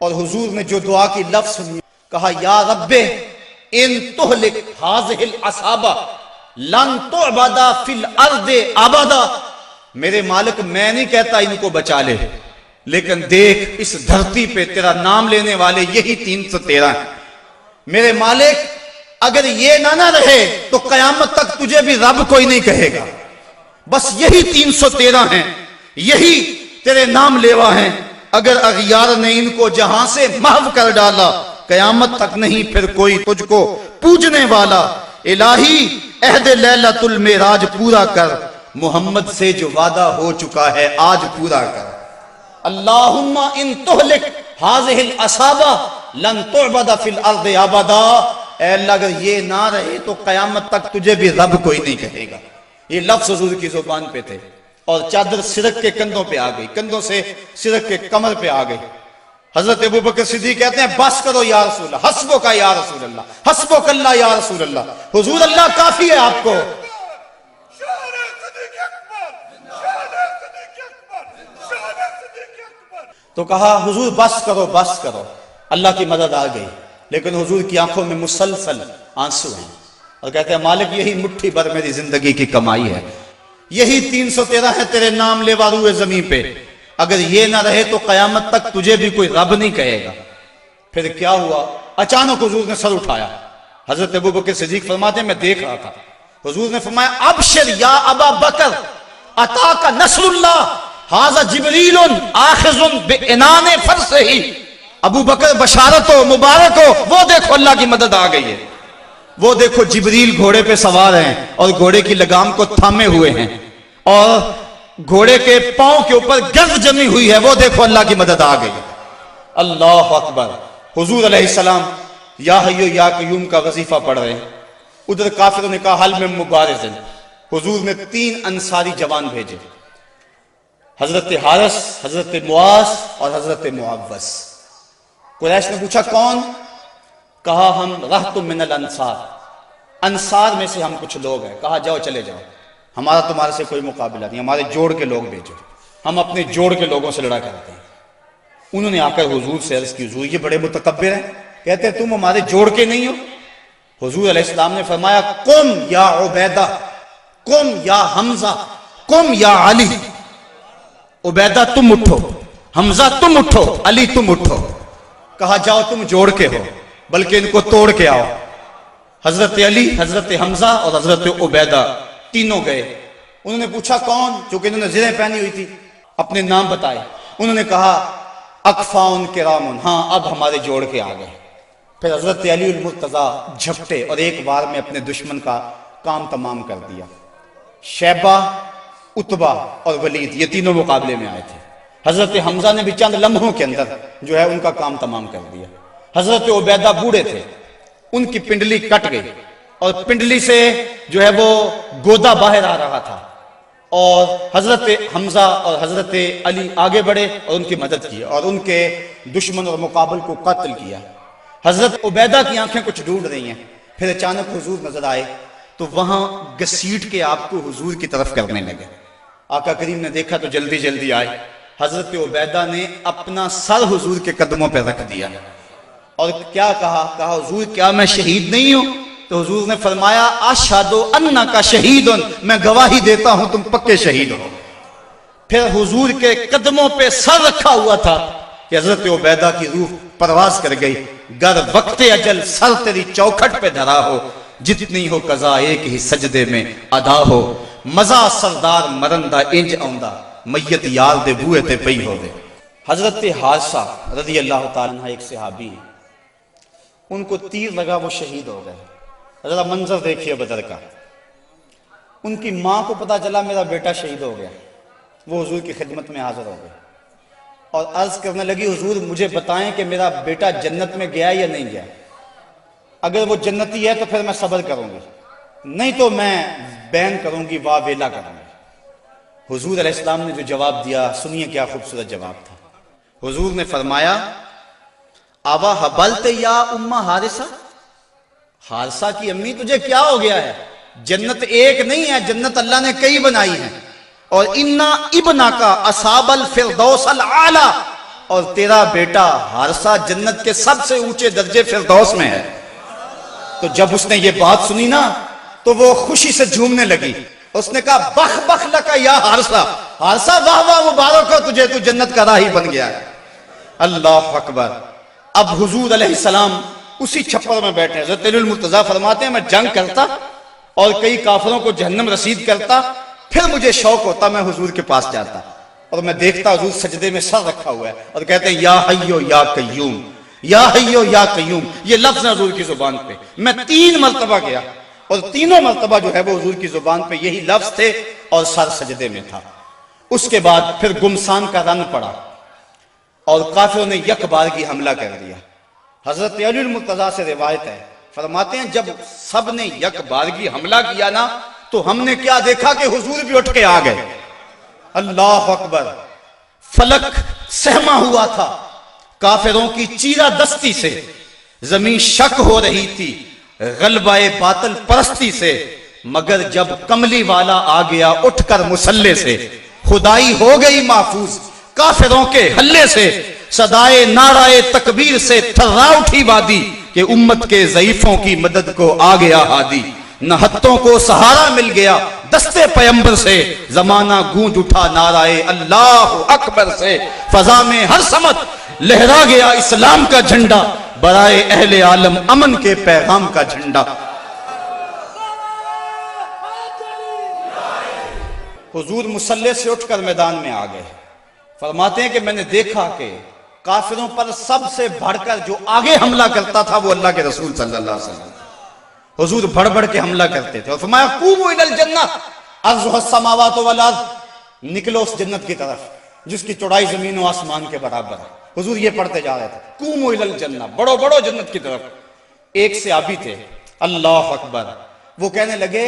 S1: اور حضور نے جو دعا کی لفظ سنی، کہا یا رب ان تہلک ہذہ العصابہ لن تعبد فی الارض ابدا، میرے مالک میں نہیں کہتا ان کو بچا لے، لیکن دیکھ اس دھرتی پہ تیرا نام لینے والے یہی 313 ہیں، میرے مالک اگر یہ نہ رہے تو قیامت تک تجھے بھی رب کوئی نہیں کہے گا، بس یہی 313 ہیں، یہی تیرے نام لیوا ہیں، اگر اغیار نے ان کو جہاں سے محو کر ڈالا قیامت تک نہیں پھر کوئی تجھ کو پوجنے والا، الہی عہد لیلۃ المعراج پورا کر، محمد سے جو وعدہ ہو چکا ہے آج پورا کر۔ اللہم ان تہلک ہذہ العصابہ لن تعبد فی الارض ابدا، اے اللہ اگر یہ نہ رہے تو قیامت تک تجھے بھی رب کوئی نہیں کہے گا۔ یہ لفظ حضور کی زبان پہ تھے، اور چادر سرک کے کندھوں پہ آ گئی، کندھوں سے سرک کے کمر پہ آ گئی۔ حضرت ابوبکر صدیق کہتے ہیں بس کرو یا رسول اللہ، حسبک یا رسول اللہ، حسبک اللہ یا رسول اللہ، حضور اللہ کافی ہے آپ کو۔ تو کہا حضور بس کرو بس کرو، اللہ کی مدد آ گئی، لیکن حضور کی آنکھوں میں مسلسل آنسو ہیں، اور کہتے ہیں مالک یہی مٹھی بھر میری زندگی کی کمائی ہے، یہی 313 ہے تیرے نام لیوا روئے زمین پہ، اگر یہ نہ رہے تو قیامت تک تجھے بھی کوئی رب نہیں کہے گا۔ پھر کیا ہوا؟ اچانک حضور نے سر اٹھایا، حضرت ابوبکر صدیق فرماتے ہیں میں دیکھ رہا تھا، حضور نے فرمایا ابشر یا ابا بکر اتاک نصر اللہ ھذا جبریل آخذ بعنان فرسہ، ابو بکر بشارت ہو، مبارک ہو، وہ دیکھو اللہ کی مدد آ گئی ہے، وہ دیکھو جبریل گھوڑے پہ سوار ہیں اور گھوڑے کی لگام کو تھامے ہوئے ہیں، اور گھوڑے کے پاؤں کے اوپر گرد جمی ہوئی ہے، وہ دیکھو اللہ کی مدد آ گئی۔ اللہ اکبر۔ حضور علیہ السلام یا حیو یا قیوم کا وظیفہ پڑھ رہے ہیں، ادھر کافروں نے کہا حل میں مبارزن، حضور نے 3 انصاری جوان بھیجے، حضرت حارث، حضرت معاذ اور حضرت معوذ۔ قریش نے پوچھا کون؟ کہا ہم رہت من الانصار، انصار میں سے ہم کچھ لوگ ہیں۔ کہا جاؤ چلے جاؤ، ہمارا تمہارے سے کوئی مقابلہ نہیں، ہمارے جوڑ کے لوگ بھیجو، ہم اپنے جوڑ کے لوگوں سے لڑا کرتے ہیں۔ انہوں نے آ کر حضور سے عرض کی حضور یہ بڑے متکبر ہیں، کہتے ہیں تم ہمارے جوڑ کے نہیں ہو۔ حضور علیہ السلام نے فرمایا قم یا عبیدہ، قم یا حمزہ، قم یا علی، عبیدہ تم اٹھو، حمزہ تم اٹھو، علی تم اٹھو۔ کہا جاؤ تم جوڑ کے ہو، بلکہ ان کو توڑ کے آؤ۔ حضرت علی، حضرت حمزہ اور حضرت عبیدہ تینوں گئے۔ انہوں نے پوچھا کون؟ چونکہ انہوں نے زرہیں پہنی ہوئی تھی، اپنے نام بتائے۔ انہوں نے کہا اکفاؤن کرامن، ہاں اب ہمارے جوڑ کے آ گئے۔ پھر حضرت علی المرتضیٰ جھپٹے اور ایک بار میں اپنے دشمن کا کام تمام کر دیا۔ شیبہ، عتبہ اور ولید یہ تینوں مقابلے میں آئے تھے۔ حضرت حمزہ نے بھی چند لمحوں کے اندر جو ہے ان کا کام تمام کر دیا۔ حضرت عبیدہ بوڑھے تھے، ان کی پنڈلی کٹ گئی اور پنڈلی سے جو ہے وہ گودا باہر آ رہا تھا، اور حضرت حمزہ اور حضرت علی آگے بڑھے اور ان کی مدد کی اور ان کے دشمن اور مقابل کو قتل کیا۔ حضرت عبیدہ کی آنکھیں کچھ ڈھونڈ رہی ہیں، پھر اچانک حضور نظر آئے تو وہاں گھسیٹ کے آپ کو حضور کی طرف کرنے لگے۔ آقا کریم نے دیکھا تو جلدی جلدی آئے۔ حضرت عبیدہ نے اپنا سر حضور کے قدموں پہ رکھ دیا اور کیا کہا حضور کیا میں شہید نہیں ہوں؟ تو حضور نے فرمایا اشہدو انکا شہید، میں گواہی دیتا ہوں تم پکے شہید ہو۔ پھر حضور کے قدموں پہ سر رکھا ہوا تھا کہ حضرت عبیدہ کی روح پرواز کر گئی۔ گر وقت اجل سر تیری چوکھٹ پہ دھرا ہو، جتنی ہو قضا ایک ہی سجدے میں ادا ہو، مزہ سردار مرندہ انج آؤندہ، میت یار دے بوئے تے پئی ہو دے۔ حضرت حارثہ رضی اللہ تعالیٰ عنہ ایک صحابی ہیں، ان کو تیر لگا وہ شہید ہو گئے۔ ذرا منظر دیکھیے بدر کا۔ ان کی ماں کو پتا چلا میرا بیٹا شہید ہو گیا، وہ حضور کی خدمت میں حاضر ہو گئے اور عرض کرنے لگی حضور مجھے بتائیں کہ میرا بیٹا جنت میں گیا یا نہیں گیا، اگر وہ جنتی ہے تو پھر میں صبر کروں گی، نہیں تو میں بین کروں گی، واہ ویلا کروں گی۔ حضور علیہ السلام نے جو جواب دیا سنیے کیا خوبصورت جواب تھا۔ حضور نے فرمایا آوا حبلت یا امہ حارثہ، حارثہ کی امی تجھے کیا ہو گیا ہے؟ جنت ایک نہیں ہے، جنت اللہ نے کئی بنائی ہیں، اور انا ابنا کا اصحاب الفردوس الاعلی، اور تیرا بیٹا حارثہ جنت کے سب سے اونچے درجے فردوس میں ہے۔ تو جب اس نے یہ بات سنی نا تو وہ خوشی سے جھومنے لگی، اس نے کہا بخ بخ لکا یا حارثہ، حارثہ واہ واہ مبارک ہو تجھے، تو جنت کا راہی بن گیا ہے۔ اللہ اکبر۔ اب حضور علیہ السلام اسی چھپر میں بیٹھے، حضرت علی المرتضیٰ فرماتے ہیں میں جنگ کرتا اور کئی کافروں کو جہنم رسید کرتا، پھر مجھے شوق ہوتا میں حضور کے پاس جاتا اور میں دیکھتا حضور سجدے میں سر رکھا ہوا ہے اور کہتے ہیں یا حیو یا قیوم، یا حیو یا قیوم، یہ لفظ ہے حضور کی زبان پہ۔ میں 3 مرتبہ گیا اور تینوں مرتبہ جو ہے وہ حضور کی زبان پہ یہی لفظ تھے اور سر سجدے میں تھا۔ اس کے بعد پھر گمسان کا رن پڑا اور کافروں نے یک بارگی حملہ کر دیا۔ حضرت علی المرتضیٰ سے روایت ہے، فرماتے ہیں جب سب نے یک بارگی حملہ کیا نا تو ہم نے کیا دیکھا کہ حضور بھی اٹھ کے آ گئے۔ اللہ اکبر۔ فلک سہما ہوا تھا کافروں کی چیرہ دستی سے، زمین شک ہو رہی تھی غلبہ باطل پرستی سے، مگر جب کملی والا آ گیا اٹھ کر مسلح سے، خدائی ہو گئی محفوظ کافروں کے حلے سے، صدائے نعرہ تکبیر سے تھرا اٹھی وادی، کہ امت کے ضعیفوں کی مدد کو آ گیا ہادی، نہتوں کو سہارا مل گیا دستے پیمبر سے، زمانہ گونج اٹھا نعرہ اللہ اکبر سے، فضا میں ہر سمت لہرا گیا اسلام کا جھنڈا، برائے اہل عالم امن کے پیغام کا جھنڈا۔ حضور مسلح سے اٹھ کر میدان میں آ گئے۔ فرماتے ہیں کہ میں نے دیکھا کہ کافروں پر سب سے بڑھ کر جو آگے حملہ کرتا تھا وہ اللہ کے رسول صلی اللہ علیہ وسلم۔ حضور بڑھ بڑھ کے حملہ کرتے تھے اور فرمایا قوموا الی الجنہ عرضها السماوات والارض، نکلو اس جنت کی طرف جس کی چوڑائی زمین و آسمان کے برابر ہے۔ حضور یہ پڑھتے جا رہے تھے قوموا الی الجنہ، بڑھو بڑھو جنت کی طرف۔ ایک صحابی تھے اللہ اکبر، وہ کہنے لگے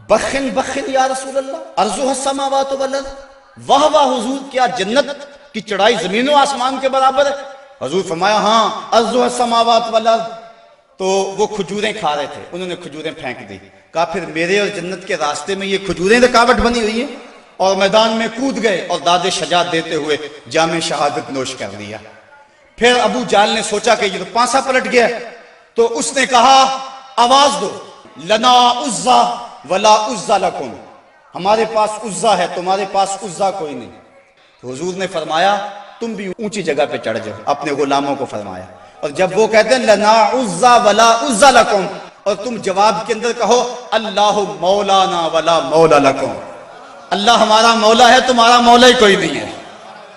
S1: بخن بخن یا رسول اللہ عرضها السماوات والارض، واہ واہ حضور کیا جنت کی چڑھائی زمین و آسمان کے برابر ہے؟ حضور فرمایا ہاں عرضها السماوات والارض۔ تو وہ کھجوریں کھا رہے تھے، انہوں نے کھجوریں پھینک دی، کہا پھر میرے اور جنت کے راستے میں یہ کھجوریں رکاوٹ بنی ہوئی ہیں، اور میدان میں کود گئے اور داد شجاعت دیتے ہوئے جام شہادت نوش کر لیا۔ پھر ابو جہل نے سوچا کہ یہ تو پانسا پلٹ گیا، تو اس نے کہا آواز دو لنا عزا ولا عزا لکم، ہمارے پاس عزا ہے تمہارے پاس عزا کوئی نہیں۔ تو حضور نے فرمایا تم بھی اونچی جگہ پہ چڑھ جاؤ، اپنے غلاموں کو فرمایا، اور جب وہ کہتے ہیں لنا عزا ولا عزا لکم، اور تم جواب کے اندر کہو اللہ مولانا ولا مولا لکم، اللہ ہمارا مولا ہے تمہارا مولا ہی کوئی نہیں ہے۔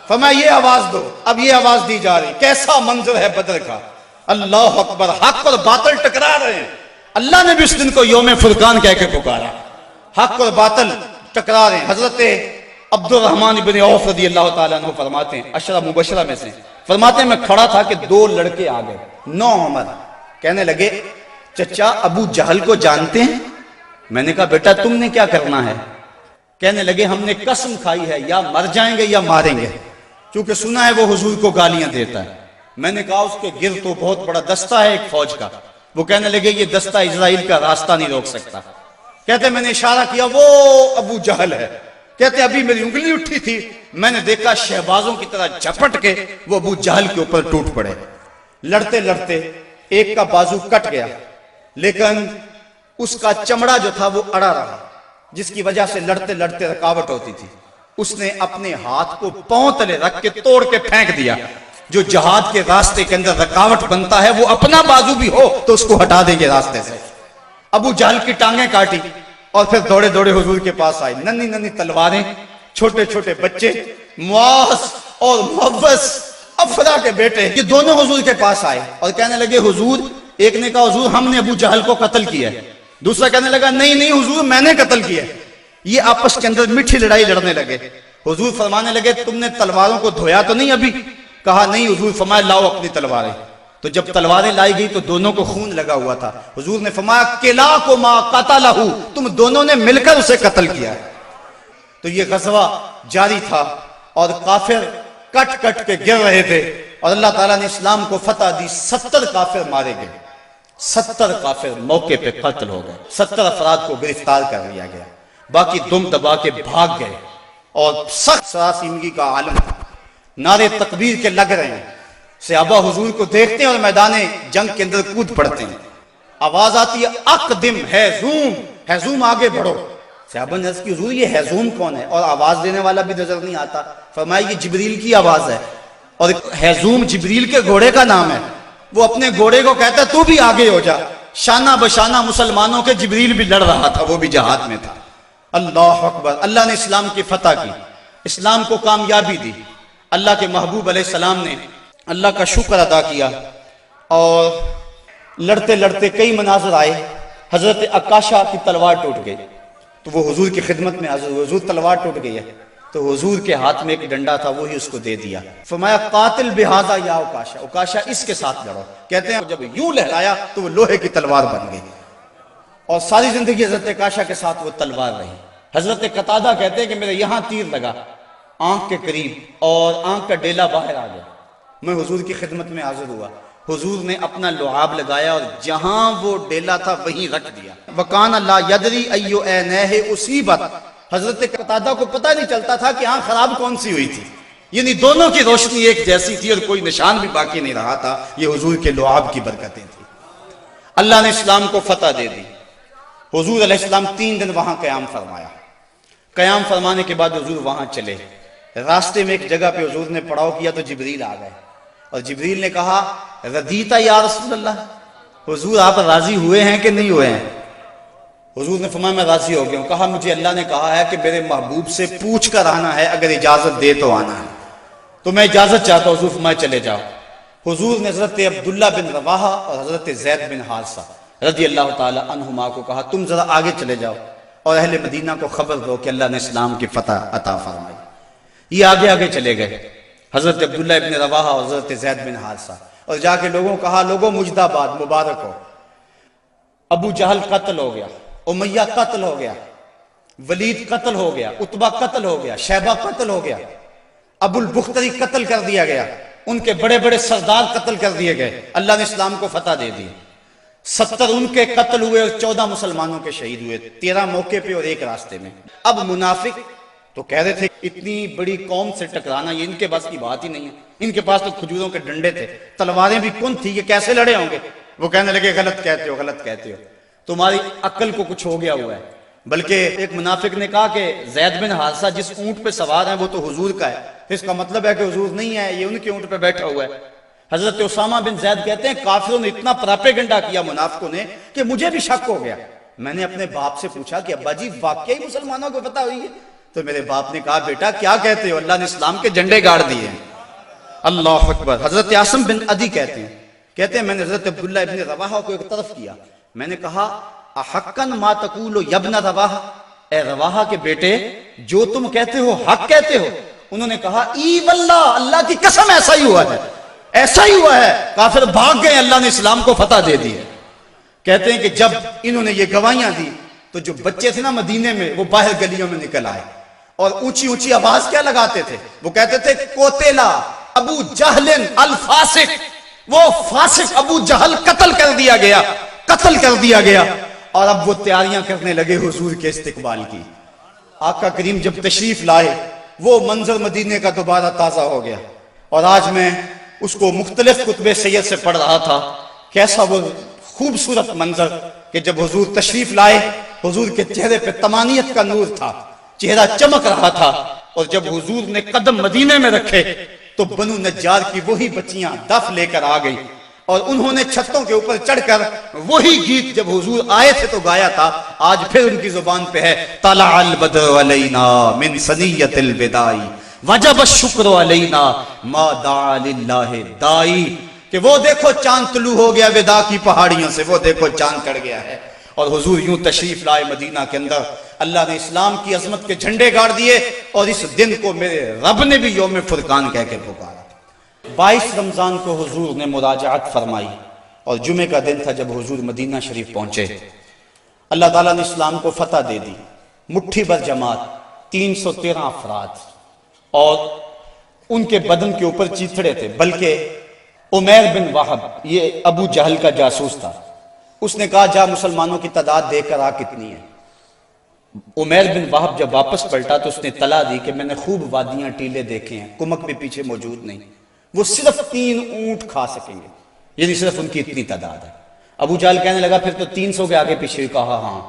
S1: فرمایا یہ آواز دو، اب یہ آواز دی جا رہی، کیسا منظر ہے بدر کا، اللہ اکبر، حق اور باطل ٹکرا رہے ہیں۔ اللہ نے بھی اس دن کو یوم فرقان کہہ کے پکارا، حق اور باطل ٹکرا رہے ہیں۔ حضرت عبد الرحمن بن عوف رضی اللہ تعالیٰ عنہ فرماتے ہیں، عشرہ مبشرہ میں سے فرماتے ہیں میں کھڑا تھا کہ 2 لڑکے آ گئے، 9 عمر، کہنے لگے چچا ابو جہل کو جانتے ہیں؟ میں نے کہا بیٹا تم نے کیا کرنا ہے؟ کہنے لگے ہم نے قسم کھائی ہے یا مر جائیں گے یا ماریں گے، کیونکہ سنا ہے وہ حضور کو گالیاں دیتا ہے۔ میں نے کہا اس کے گرد تو بہت بڑا دستہ ہے ایک فوج کا۔ وہ کہنے لگے یہ دستہ اسرائیل کا راستہ نہیں روک سکتا۔ کہتے میں نے اشارہ کیا وہ ابو جہل ہے۔ کہتے ابھی میری انگلی اٹھی تھی، میں نے دیکھا شہبازوں کی طرح جھپٹ کے وہ ابو جہل کے اوپر ٹوٹ پڑے۔ لڑتے لڑتے ایک کا بازو کٹ گیا، لیکن اس کا چمڑا جو تھا وہ اڑا رہا، جس کی وجہ سے لڑتے لڑتے رکاوٹ ہوتی تھی۔ اس نے اپنے ہاتھ کو پاؤں تلے رکھ کے توڑ کے پھینک دیا۔ جو جہاد کے راستے کے اندر رکاوٹ بنتا ہے وہ اپنا بازو بھی ہو تو اس کو ہٹا دیں گے راستے سے۔ ابو جہل کی ٹانگیں کاٹی اور پھر دوڑے دوڑے حضور کے پاس آئے۔ ننھی ننھی تلواریں، چھوٹے چھوٹے بچے، معاذ اور محوذ افرا کے بیٹے، یہ دونوں حضور کے پاس آئے اور کہنے لگے حضور، ایک نے کہا حضور ہم نے ابو جہل کو قتل کیا ہے، دوسرا کہنے لگا نہیں نہیں حضور میں نے قتل کیا ہے۔ یہ آپس کے اندر میٹھی لڑائی لڑنے لگے۔ حضور فرمانے لگے تم نے تلواروں کو دھویا تو نہیں ابھی؟ کہا نہیں حضور۔ فرمایا لاؤ اپنی تلواریں۔ تو جب تلواریں لائی گئی تو دونوں کو خون لگا ہوا تھا۔ حضور نے فرمایا کلاکما قتلہ، تم دونوں نے مل کر اسے قتل کیا۔ تو یہ غزوہ جاری تھا اور کافر کٹ کٹ کے گر رہے تھے اور اللہ تعالیٰ نے اسلام کو فتح دی۔ 70 کافر مارے گئے، 70 کافر موقع پہ قتل ہو گئے، 70 افراد کو گرفتار کر لیا گیا، باقی دم دبا کے بھاگ گئے۔ اور سخت سراسیمگی کا عالم، نعرے تکبیر کے لگ رہے ہیں، صحابہ حضور کو دیکھتے ہیں اور میدان جنگ کے اندر کود پڑتے ہیں۔ آواز آتی ہے اقدم ہیزوم، ہیزوم آگے بڑھو۔ صحابہ نے عرض کی حضور یہ ہیزوم کون ہے؟ اور آواز دینے والا بھی نظر نہیں آتا۔ فرمایا یہ جبریل کی آواز ہے، اور ہیزوم جبریل کے گھوڑے کا نام ہے۔ وہ اپنے گھوڑے کو کہتا ہے تو بھی آگے ہو جا۔ شانہ بشانہ مسلمانوں کے جبریل بھی لڑ رہا تھا، وہ بھی جہاد میں تھا۔ اللہ اکبر۔ اللہ نے اسلام کی فتح کی، اسلام کو کامیابی دی۔ اللہ کے محبوب علیہ السلام نے اللہ کا شکر ادا کیا اور لڑتے لڑتے کئی مناظر آئے۔ حضرت عکاشہ کی تلوار ٹوٹ گئی تو وہ حضور کی خدمت میں حاضر ہوئے، حضور تلوار ٹوٹ گئی ہے تو حضور کے ہاتھ میں ایک ڈنڈا تھا، وہی اس کو دے دیا۔ فرمایا قاتل بہذا یا عکاشہ، عکاشہ اس کے ساتھ لڑو۔ کہتے ہیں جب یوں لہرایا تو وہ لوہے کی تلوار بن گئی اور ساری زندگی حضرت عکاشہ کے ساتھ وہ تلوار رہی۔ حضرت قتادہ کہتے ہیں کہ میرے یہاں تیر لگا آنکھ کے قریب اور آنکھ کا ڈیلا باہر آ گیا۔ میں حضور کی خدمت میں حاضر ہوا، حضور نے اپنا لعاب لگایا اور جہاں وہ ڈیلا تھا وہیں رکھ دیا۔ وَقَانَ لَا يَدْرِي أَيُّ عَيْنَيْهِ أُصِيبَتْ، حضرت قتادہ کو پتہ نہیں چلتا تھا کہ آنکھ خراب کون سی ہوئی تھی، یعنی دونوں کی روشنی ایک جیسی تھی اور کوئی نشان بھی باقی نہیں رہا تھا۔ یہ حضور کے لعاب کی برکتیں تھیں۔ اللہ نے اسلام کو فتح دے دی۔ حضور علیہ السلام 3 دن وہاں قیام فرمایا۔ قیام فرمانے کے بعد حضور وہاں چلے، راستے میں ایک جگہ پہ حضور نے پڑاؤ کیا تو جبریل آ گئے اور جبریل نے کہا رضیتا یا رسول اللہ، حضور آپ راضی ہوئے ہیں کہ نہیں ہوئے ہیں؟ حضور نے فرمایا میں راضی ہو گیا ہوں۔ کہا مجھے اللہ نے کہا ہے کہ میرے محبوب سے پوچھ کر آنا ہے، اگر اجازت دے تو آنا ہے، تو میں اجازت چاہتا ہوں۔ حضور فرمایا چلے جاؤ۔ حضور نے حضرت عبداللہ بن رواحہ اور حضرت زید بن حارثہ رضی اللہ تعالی عنہما کو کہا تم ذرا آگے چلے جاؤ اور اہل مدینہ کو خبر دو کہ اللہ نے اسلام کی فتح عطا فرمائی۔ یہ آگے آگے چلے گئے، حضرت عبداللہ ابن رواحہ اور حضرت زید بن حارثہ، اور جا کے لوگوں کو کہا لوگوں مجدہ باد، مبارک ہو، ابو جہل قتل ہو گیا، امیہ قتل ہو گیا، ولید قتل ہو گیا، عتبہ قتل ہو گیا، شیبہ قتل ہو گیا، ابو البختری قتل کر دیا گیا، ان کے بڑے بڑے سردار قتل کر دیے گئے۔ اللہ نے اسلام کو فتح دے دی۔ 70 ان کے قتل ہوئے اور 14 مسلمانوں کے شہید ہوئے، 13 موقع پہ اور 1 راستے میں۔ اب منافق تو کہہ رہے تھے اتنی بڑی قوم سے ٹکرانا یہ ان کے بس کی بات ہی نہیں ہے، ان کے پاس تو کھجوروں کے ڈنڈے تھے، تلواریں بھی کن تھی، یہ کیسے لڑے ہوں گے؟ وہ کہنے لگے غلط کہتے ہو، غلط کہتے ہو، تمہاری عقل کو کچھ ہو گیا ہوا ہے۔ بلکہ ایک منافق نے کہا کہ زید بن حارثہ جس اونٹ پہ سوار ہیں وہ تو حضور کا ہے، اس کا مطلب ہے کہ حضور نہیں ہے، یہ ان کے اونٹ پہ بیٹھا ہوا ہے۔ حضرت اسامہ بن زید کہتے ہیں کافروں نے اتنا پراپیگنڈا کیا منافقوں نے کہ مجھے بھی شک ہو گیا۔ میں نے اپنے باپ سے پوچھا کہ ابا جی واقعی مسلمانوں کو پتہ ہوئی ہے؟ تو میرے باپ نے کہا بیٹا کیا کہتے ہو، اللہ نے اسلام کے جھنڈے گاڑ دیے ہیں۔ اللہ اکبر۔ حضرت عاصم بن عدی کہتے ہیں میں نے حضرت عبداللہ ابن رواحہ کو ایک طرف کیا، میں نے کہا احقن ما تقول یا ابن رواحہ، اے رواحہ کے بیٹے جو تم کہتے ہو حق کہتے ہو؟ انہوں نے کہا ای واللہ، اللہ کی قسم ایسا ہی ہوا ہے، ایسا ہی ہوا ہے۔ کافر بھاگ گئے، اللہ نے اسلام کو فتح دے دی۔ کہتے ہیں کہ جب انہوں نے یہ گواہیاں دی
S2: تو جو بچے تھے نا مدینے میں وہ باہر گلیوں میں نکل آئے اور اونچی اونچی آواز کیا لگاتے تھے؟ وہ کہتے تھے قتل ابو جہل الفاسق، وہ فاسق ابو جہل قتل کر دیا گیا، قتل کر دیا گیا۔ اور اب وہ تیاریاں کرنے لگے حضور کے استقبال کی۔ آقا کریم جب تشریف لائے وہ منظر مدینے کا دوبارہ تازہ ہو گیا، اور آج میں اس کو مختلف کتب سید سے پڑھ رہا تھا۔ کیسا وہ خوبصورت منظر کہ جب حضور تشریف لائے، حضور کے چہرے پہ طمانینت کا نور تھا، چہرہ چمک رہا تھا، اور جب حضور نے قدم مدینے میں رکھے تو بنو نجار کی وہی بچیاں دف لے کر آ گئی، اور انہوں نے چھتوں کے اوپر چڑھ کر وہی گیت جب حضور آئے تھے تو گایا تھا، آج پھر ان کی زبان پہ ہے طلع البدر علینا من ثنیۃ الوداع وجب الشکر علینا ما دعا للہ دائی، کہ وہ دیکھو چاند طلوع ہو گیا وداع کی پہاڑیوں سے، وہ دیکھو چاند چڑھ گیا ہے۔ اور حضور یوں تشریف لائے مدینہ کے اندر، اللہ نے اسلام کی عظمت کے جھنڈے گاڑ دیے، اور اس دن کو میرے رب نے بھی یوم فرقان کہہ کے پکارا۔ 22 رمضان کو حضور نے مراجعت فرمائی، اور جمعے کا دن تھا جب حضور مدینہ شریف پہنچے۔ اللہ تعالیٰ نے اسلام کو فتح دے دی، مٹھی بھر جماعت، 313 افراد، اور ان کے بدن کے اوپر چیتھڑے تھے، بلکہ عمیر بن وہب، یہ ابو جہل کا جاسوس تھا، اس نے کہا جا مسلمانوں کی تعداد دیکھ کر آ کتنی ہے۔ عمیر بن وہب جب واپس پلٹا تو اس نے اطلاع دی کہ میں نے خوب وادیاں ٹیلے دیکھے ہیں، کمک بھی پیچھے موجود نہیں، وہ صرف 3 اونٹ کھا سکیں گے، یعنی صرف ان کی اتنی تعداد ہے۔ ابو جہل کہنے لگا پھر تو 300 کے آگے پیچھے، کہا ہاں،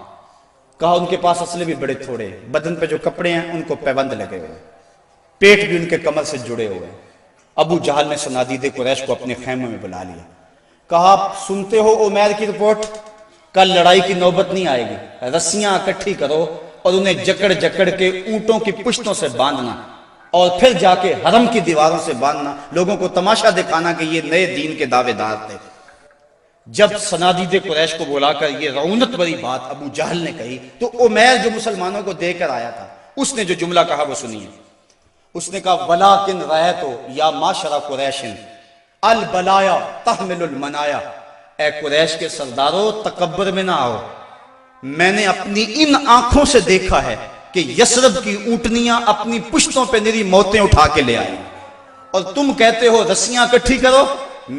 S2: کہا ان کے پاس اسلحے بھی بڑے تھوڑے، بدن پہ جو کپڑے ہیں ان کو پیبند لگے ہوئے، پیٹ بھی ان کے کمر سے جڑے ہوئے۔ ابو جہل نے صنادید قریش کو اپنے خیمے میں بلا لیا، کہا سنتے ہو عمیر کی رپورٹ، کل لڑائی کی نوبت نہیں آئے گی، رسیاں اکٹھی کرو اور انہیں جکڑ جکڑ کے اونٹوں کی پشتوں سے باندھنا، اور پھر جا کے حرم کی دیواروں سے باندھنا، لوگوں کو تماشا دکھانا کہ یہ نئے دین کے دعوے دار تھے۔ جب صنادید قریش کو بلا کر یہ رعونت بری بات ابو جہل نے کہی تو عمیر جو مسلمانوں کو دے کر آیا تھا، اس نے جو جملہ کہا وہ سنیے۔ اس نے کہا وَلَٰكِنْ رَأَيْتُ يَا مَعْشَرَ قُرَيْشٍ الْبَلَايَا تَحْمِلُ الْمَنَايَا، اے قریش کے سردارو تکبر میں نہ آؤ، میں نے اپنی ان آنکھوں سے دیکھا ہے کہ یثرب کی اونٹنیاں اپنی پشتوں پہ نری موتیں اٹھا کے لے آئی، اور تم کہتے ہو رسیاں اکٹھی کرو،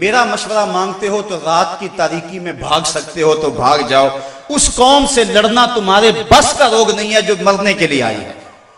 S2: میرا مشورہ مانگتے ہو تو رات کی تاریکی میں بھاگ سکتے ہو تو بھاگ جاؤ، اس قوم سے لڑنا تمہارے بس کا روگ نہیں ہے جو مرنے کے لیے آئی ہے،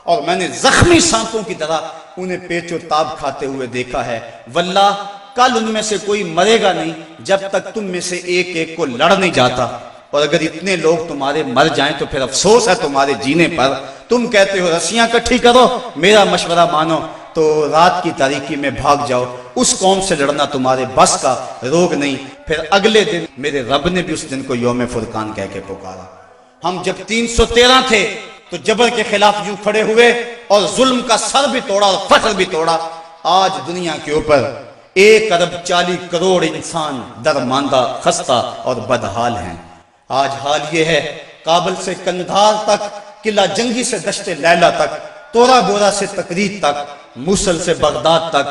S2: اور میں نے زخمی سانپوں کی طرح انہیں پیچ و تاب کھاتے ہوئے دیکھا ہے، واللہ کل ان میں سے کوئی مرے گا نہیں جب تک تم میں سے ایک ایک کو لڑ نہیں جاتا، اور اگر اتنے لوگ تمہارے مر جائیں تو پھر افسوس ہے تمہارے جینے پر۔ تم کہتے ہو رسیاں اکٹھی کرو، میرا مشورہ مانو تو رات کی تاریکی میں بھاگ جاؤ، اس قوم سے لڑنا تمہارے بس کا روگ نہیں۔ پھر اگلے دن میرے رب نے بھی اس دن کو یوم فرقان کہہ کے پکارا۔ ہم جب 313 تھے تو جبر کے خلاف یوں کھڑے ہوئے اور ظلم کا سر بھی توڑا اور فخر بھی توڑا۔ آج دنیا کے اوپر 1 ارب 40 کروڑ انسان درماندہ، خستہ اور بدحال ہیں۔ آج حال یہ ہے کابل سے کندھار تک، قلعہ جنگی سے دشت لیلہ تک، تورا بورا سے تکریت تک، موصل سے بغداد تک،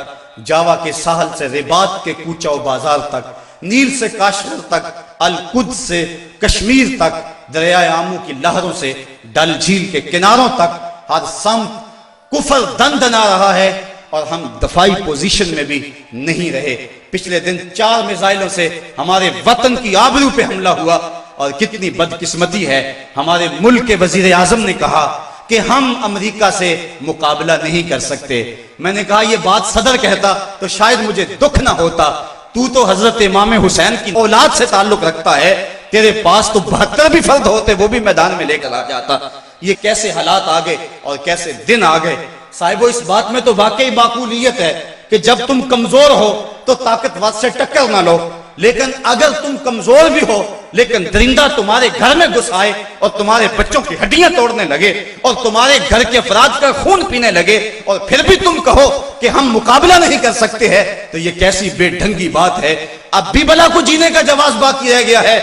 S2: جاوا کے ساحل سے رباط کے کوچہ و بازار تک، نیل سے کاشغر تک، القدس سے کشمیر تک، دریائے آمو کی لہروں سے ڈل جھیل کے کناروں تک، ہر سمت کفر دندنا رہا ہے اور ہم دفاعی پوزیشن میں بھی نہیں رہے۔ پچھلے دن 4 میزائلوں سے ہمارے وطن کی آبرو پہ حملہ ہوا، اور کتنی بدقسمتی ہے ہمارے ملک کے وزیر اعظم نے کہا کہ ہم امریکہ سے مقابلہ نہیں کر سکتے۔ میں نے کہا یہ بات صدر کہتا تو شاید مجھے دکھ نہ ہوتا، تو حضرت امام حسین کی اولاد سے تعلق رکھتا ہے، تیرے پاس تو 72 بھی فرد ہوتے، وہ بھی میدان میں لے کر آ جاتا۔ یہ کیسے حالات آگئے اور کیسے دن آگئے۔ صاحبو اس بات میں تو واقعی معقولیت ہے کہ جب تم کمزور ہو تو طاقتور سے ٹکر نہ لو، لیکن اگر تم کمزور بھی ہو لیکن درندہ تمہارے گھر میں گھس آئے اور تمہارے بچوں کی ہڈیاں توڑنے لگے اور تمہارے گھر کے افراد کا خون پینے لگے اور پھر بھی تم کہو کہ ہم مقابلہ نہیں کر سکتے ہیں، تو یہ کیسی بے ڈھنگی بات ہے۔ اب بھی بلا کو جینے کا جواز باقی رہ گیا ہے۔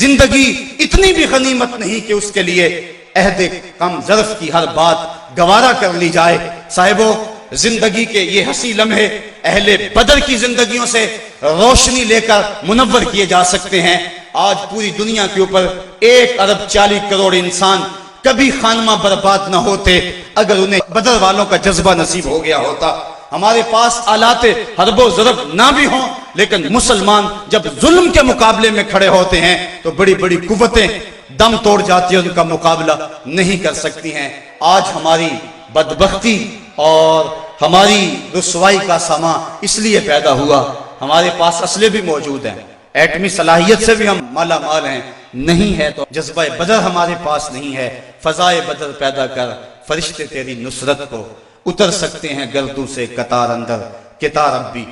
S2: زندگی اتنی بھی غنیمت نہیں کہ اس کے لیے عہد کم ظرف کی ہر بات گوارا کر لی جائے۔ صاحبو زندگی کے یہ حسی لمحے اہل بدر کی زندگیوں سے روشنی لے کر منور کیے جا سکتے ہیں۔ آج پوری دنیا کے اوپر 1.40 ارب انسان کبھی خانمہ برباد نہ ہوتے اگر انہیں بدر والوں کا جذبہ نصیب ہو گیا ہوتا۔ ہمارے پاس آلات حرب و ضرب نہ بھی ہوں، لیکن مسلمان جب ظلم کے مقابلے میں کھڑے ہوتے ہیں تو بڑی بڑی قوتیں دم توڑ جاتی ہیں، ان کا مقابلہ نہیں کر سکتی ہیں۔ آج ہماری بدبختی اور ہماری رسوائی کا سامان اس لیے پیدا ہوا، ہمارے پاس اسلحے بھی موجود ہیں، ایٹمی صلاحیت سے بھی ہم مالا مال ہیں، نہیں ہے تو جذبہ بدر ہمارے پاس نہیں ہے۔ فضائے بدر پیدا کر، فرشتے تیری نصرت کو اتر سکتے ہیں گردوں سے قطار اندر، کتار اب بھی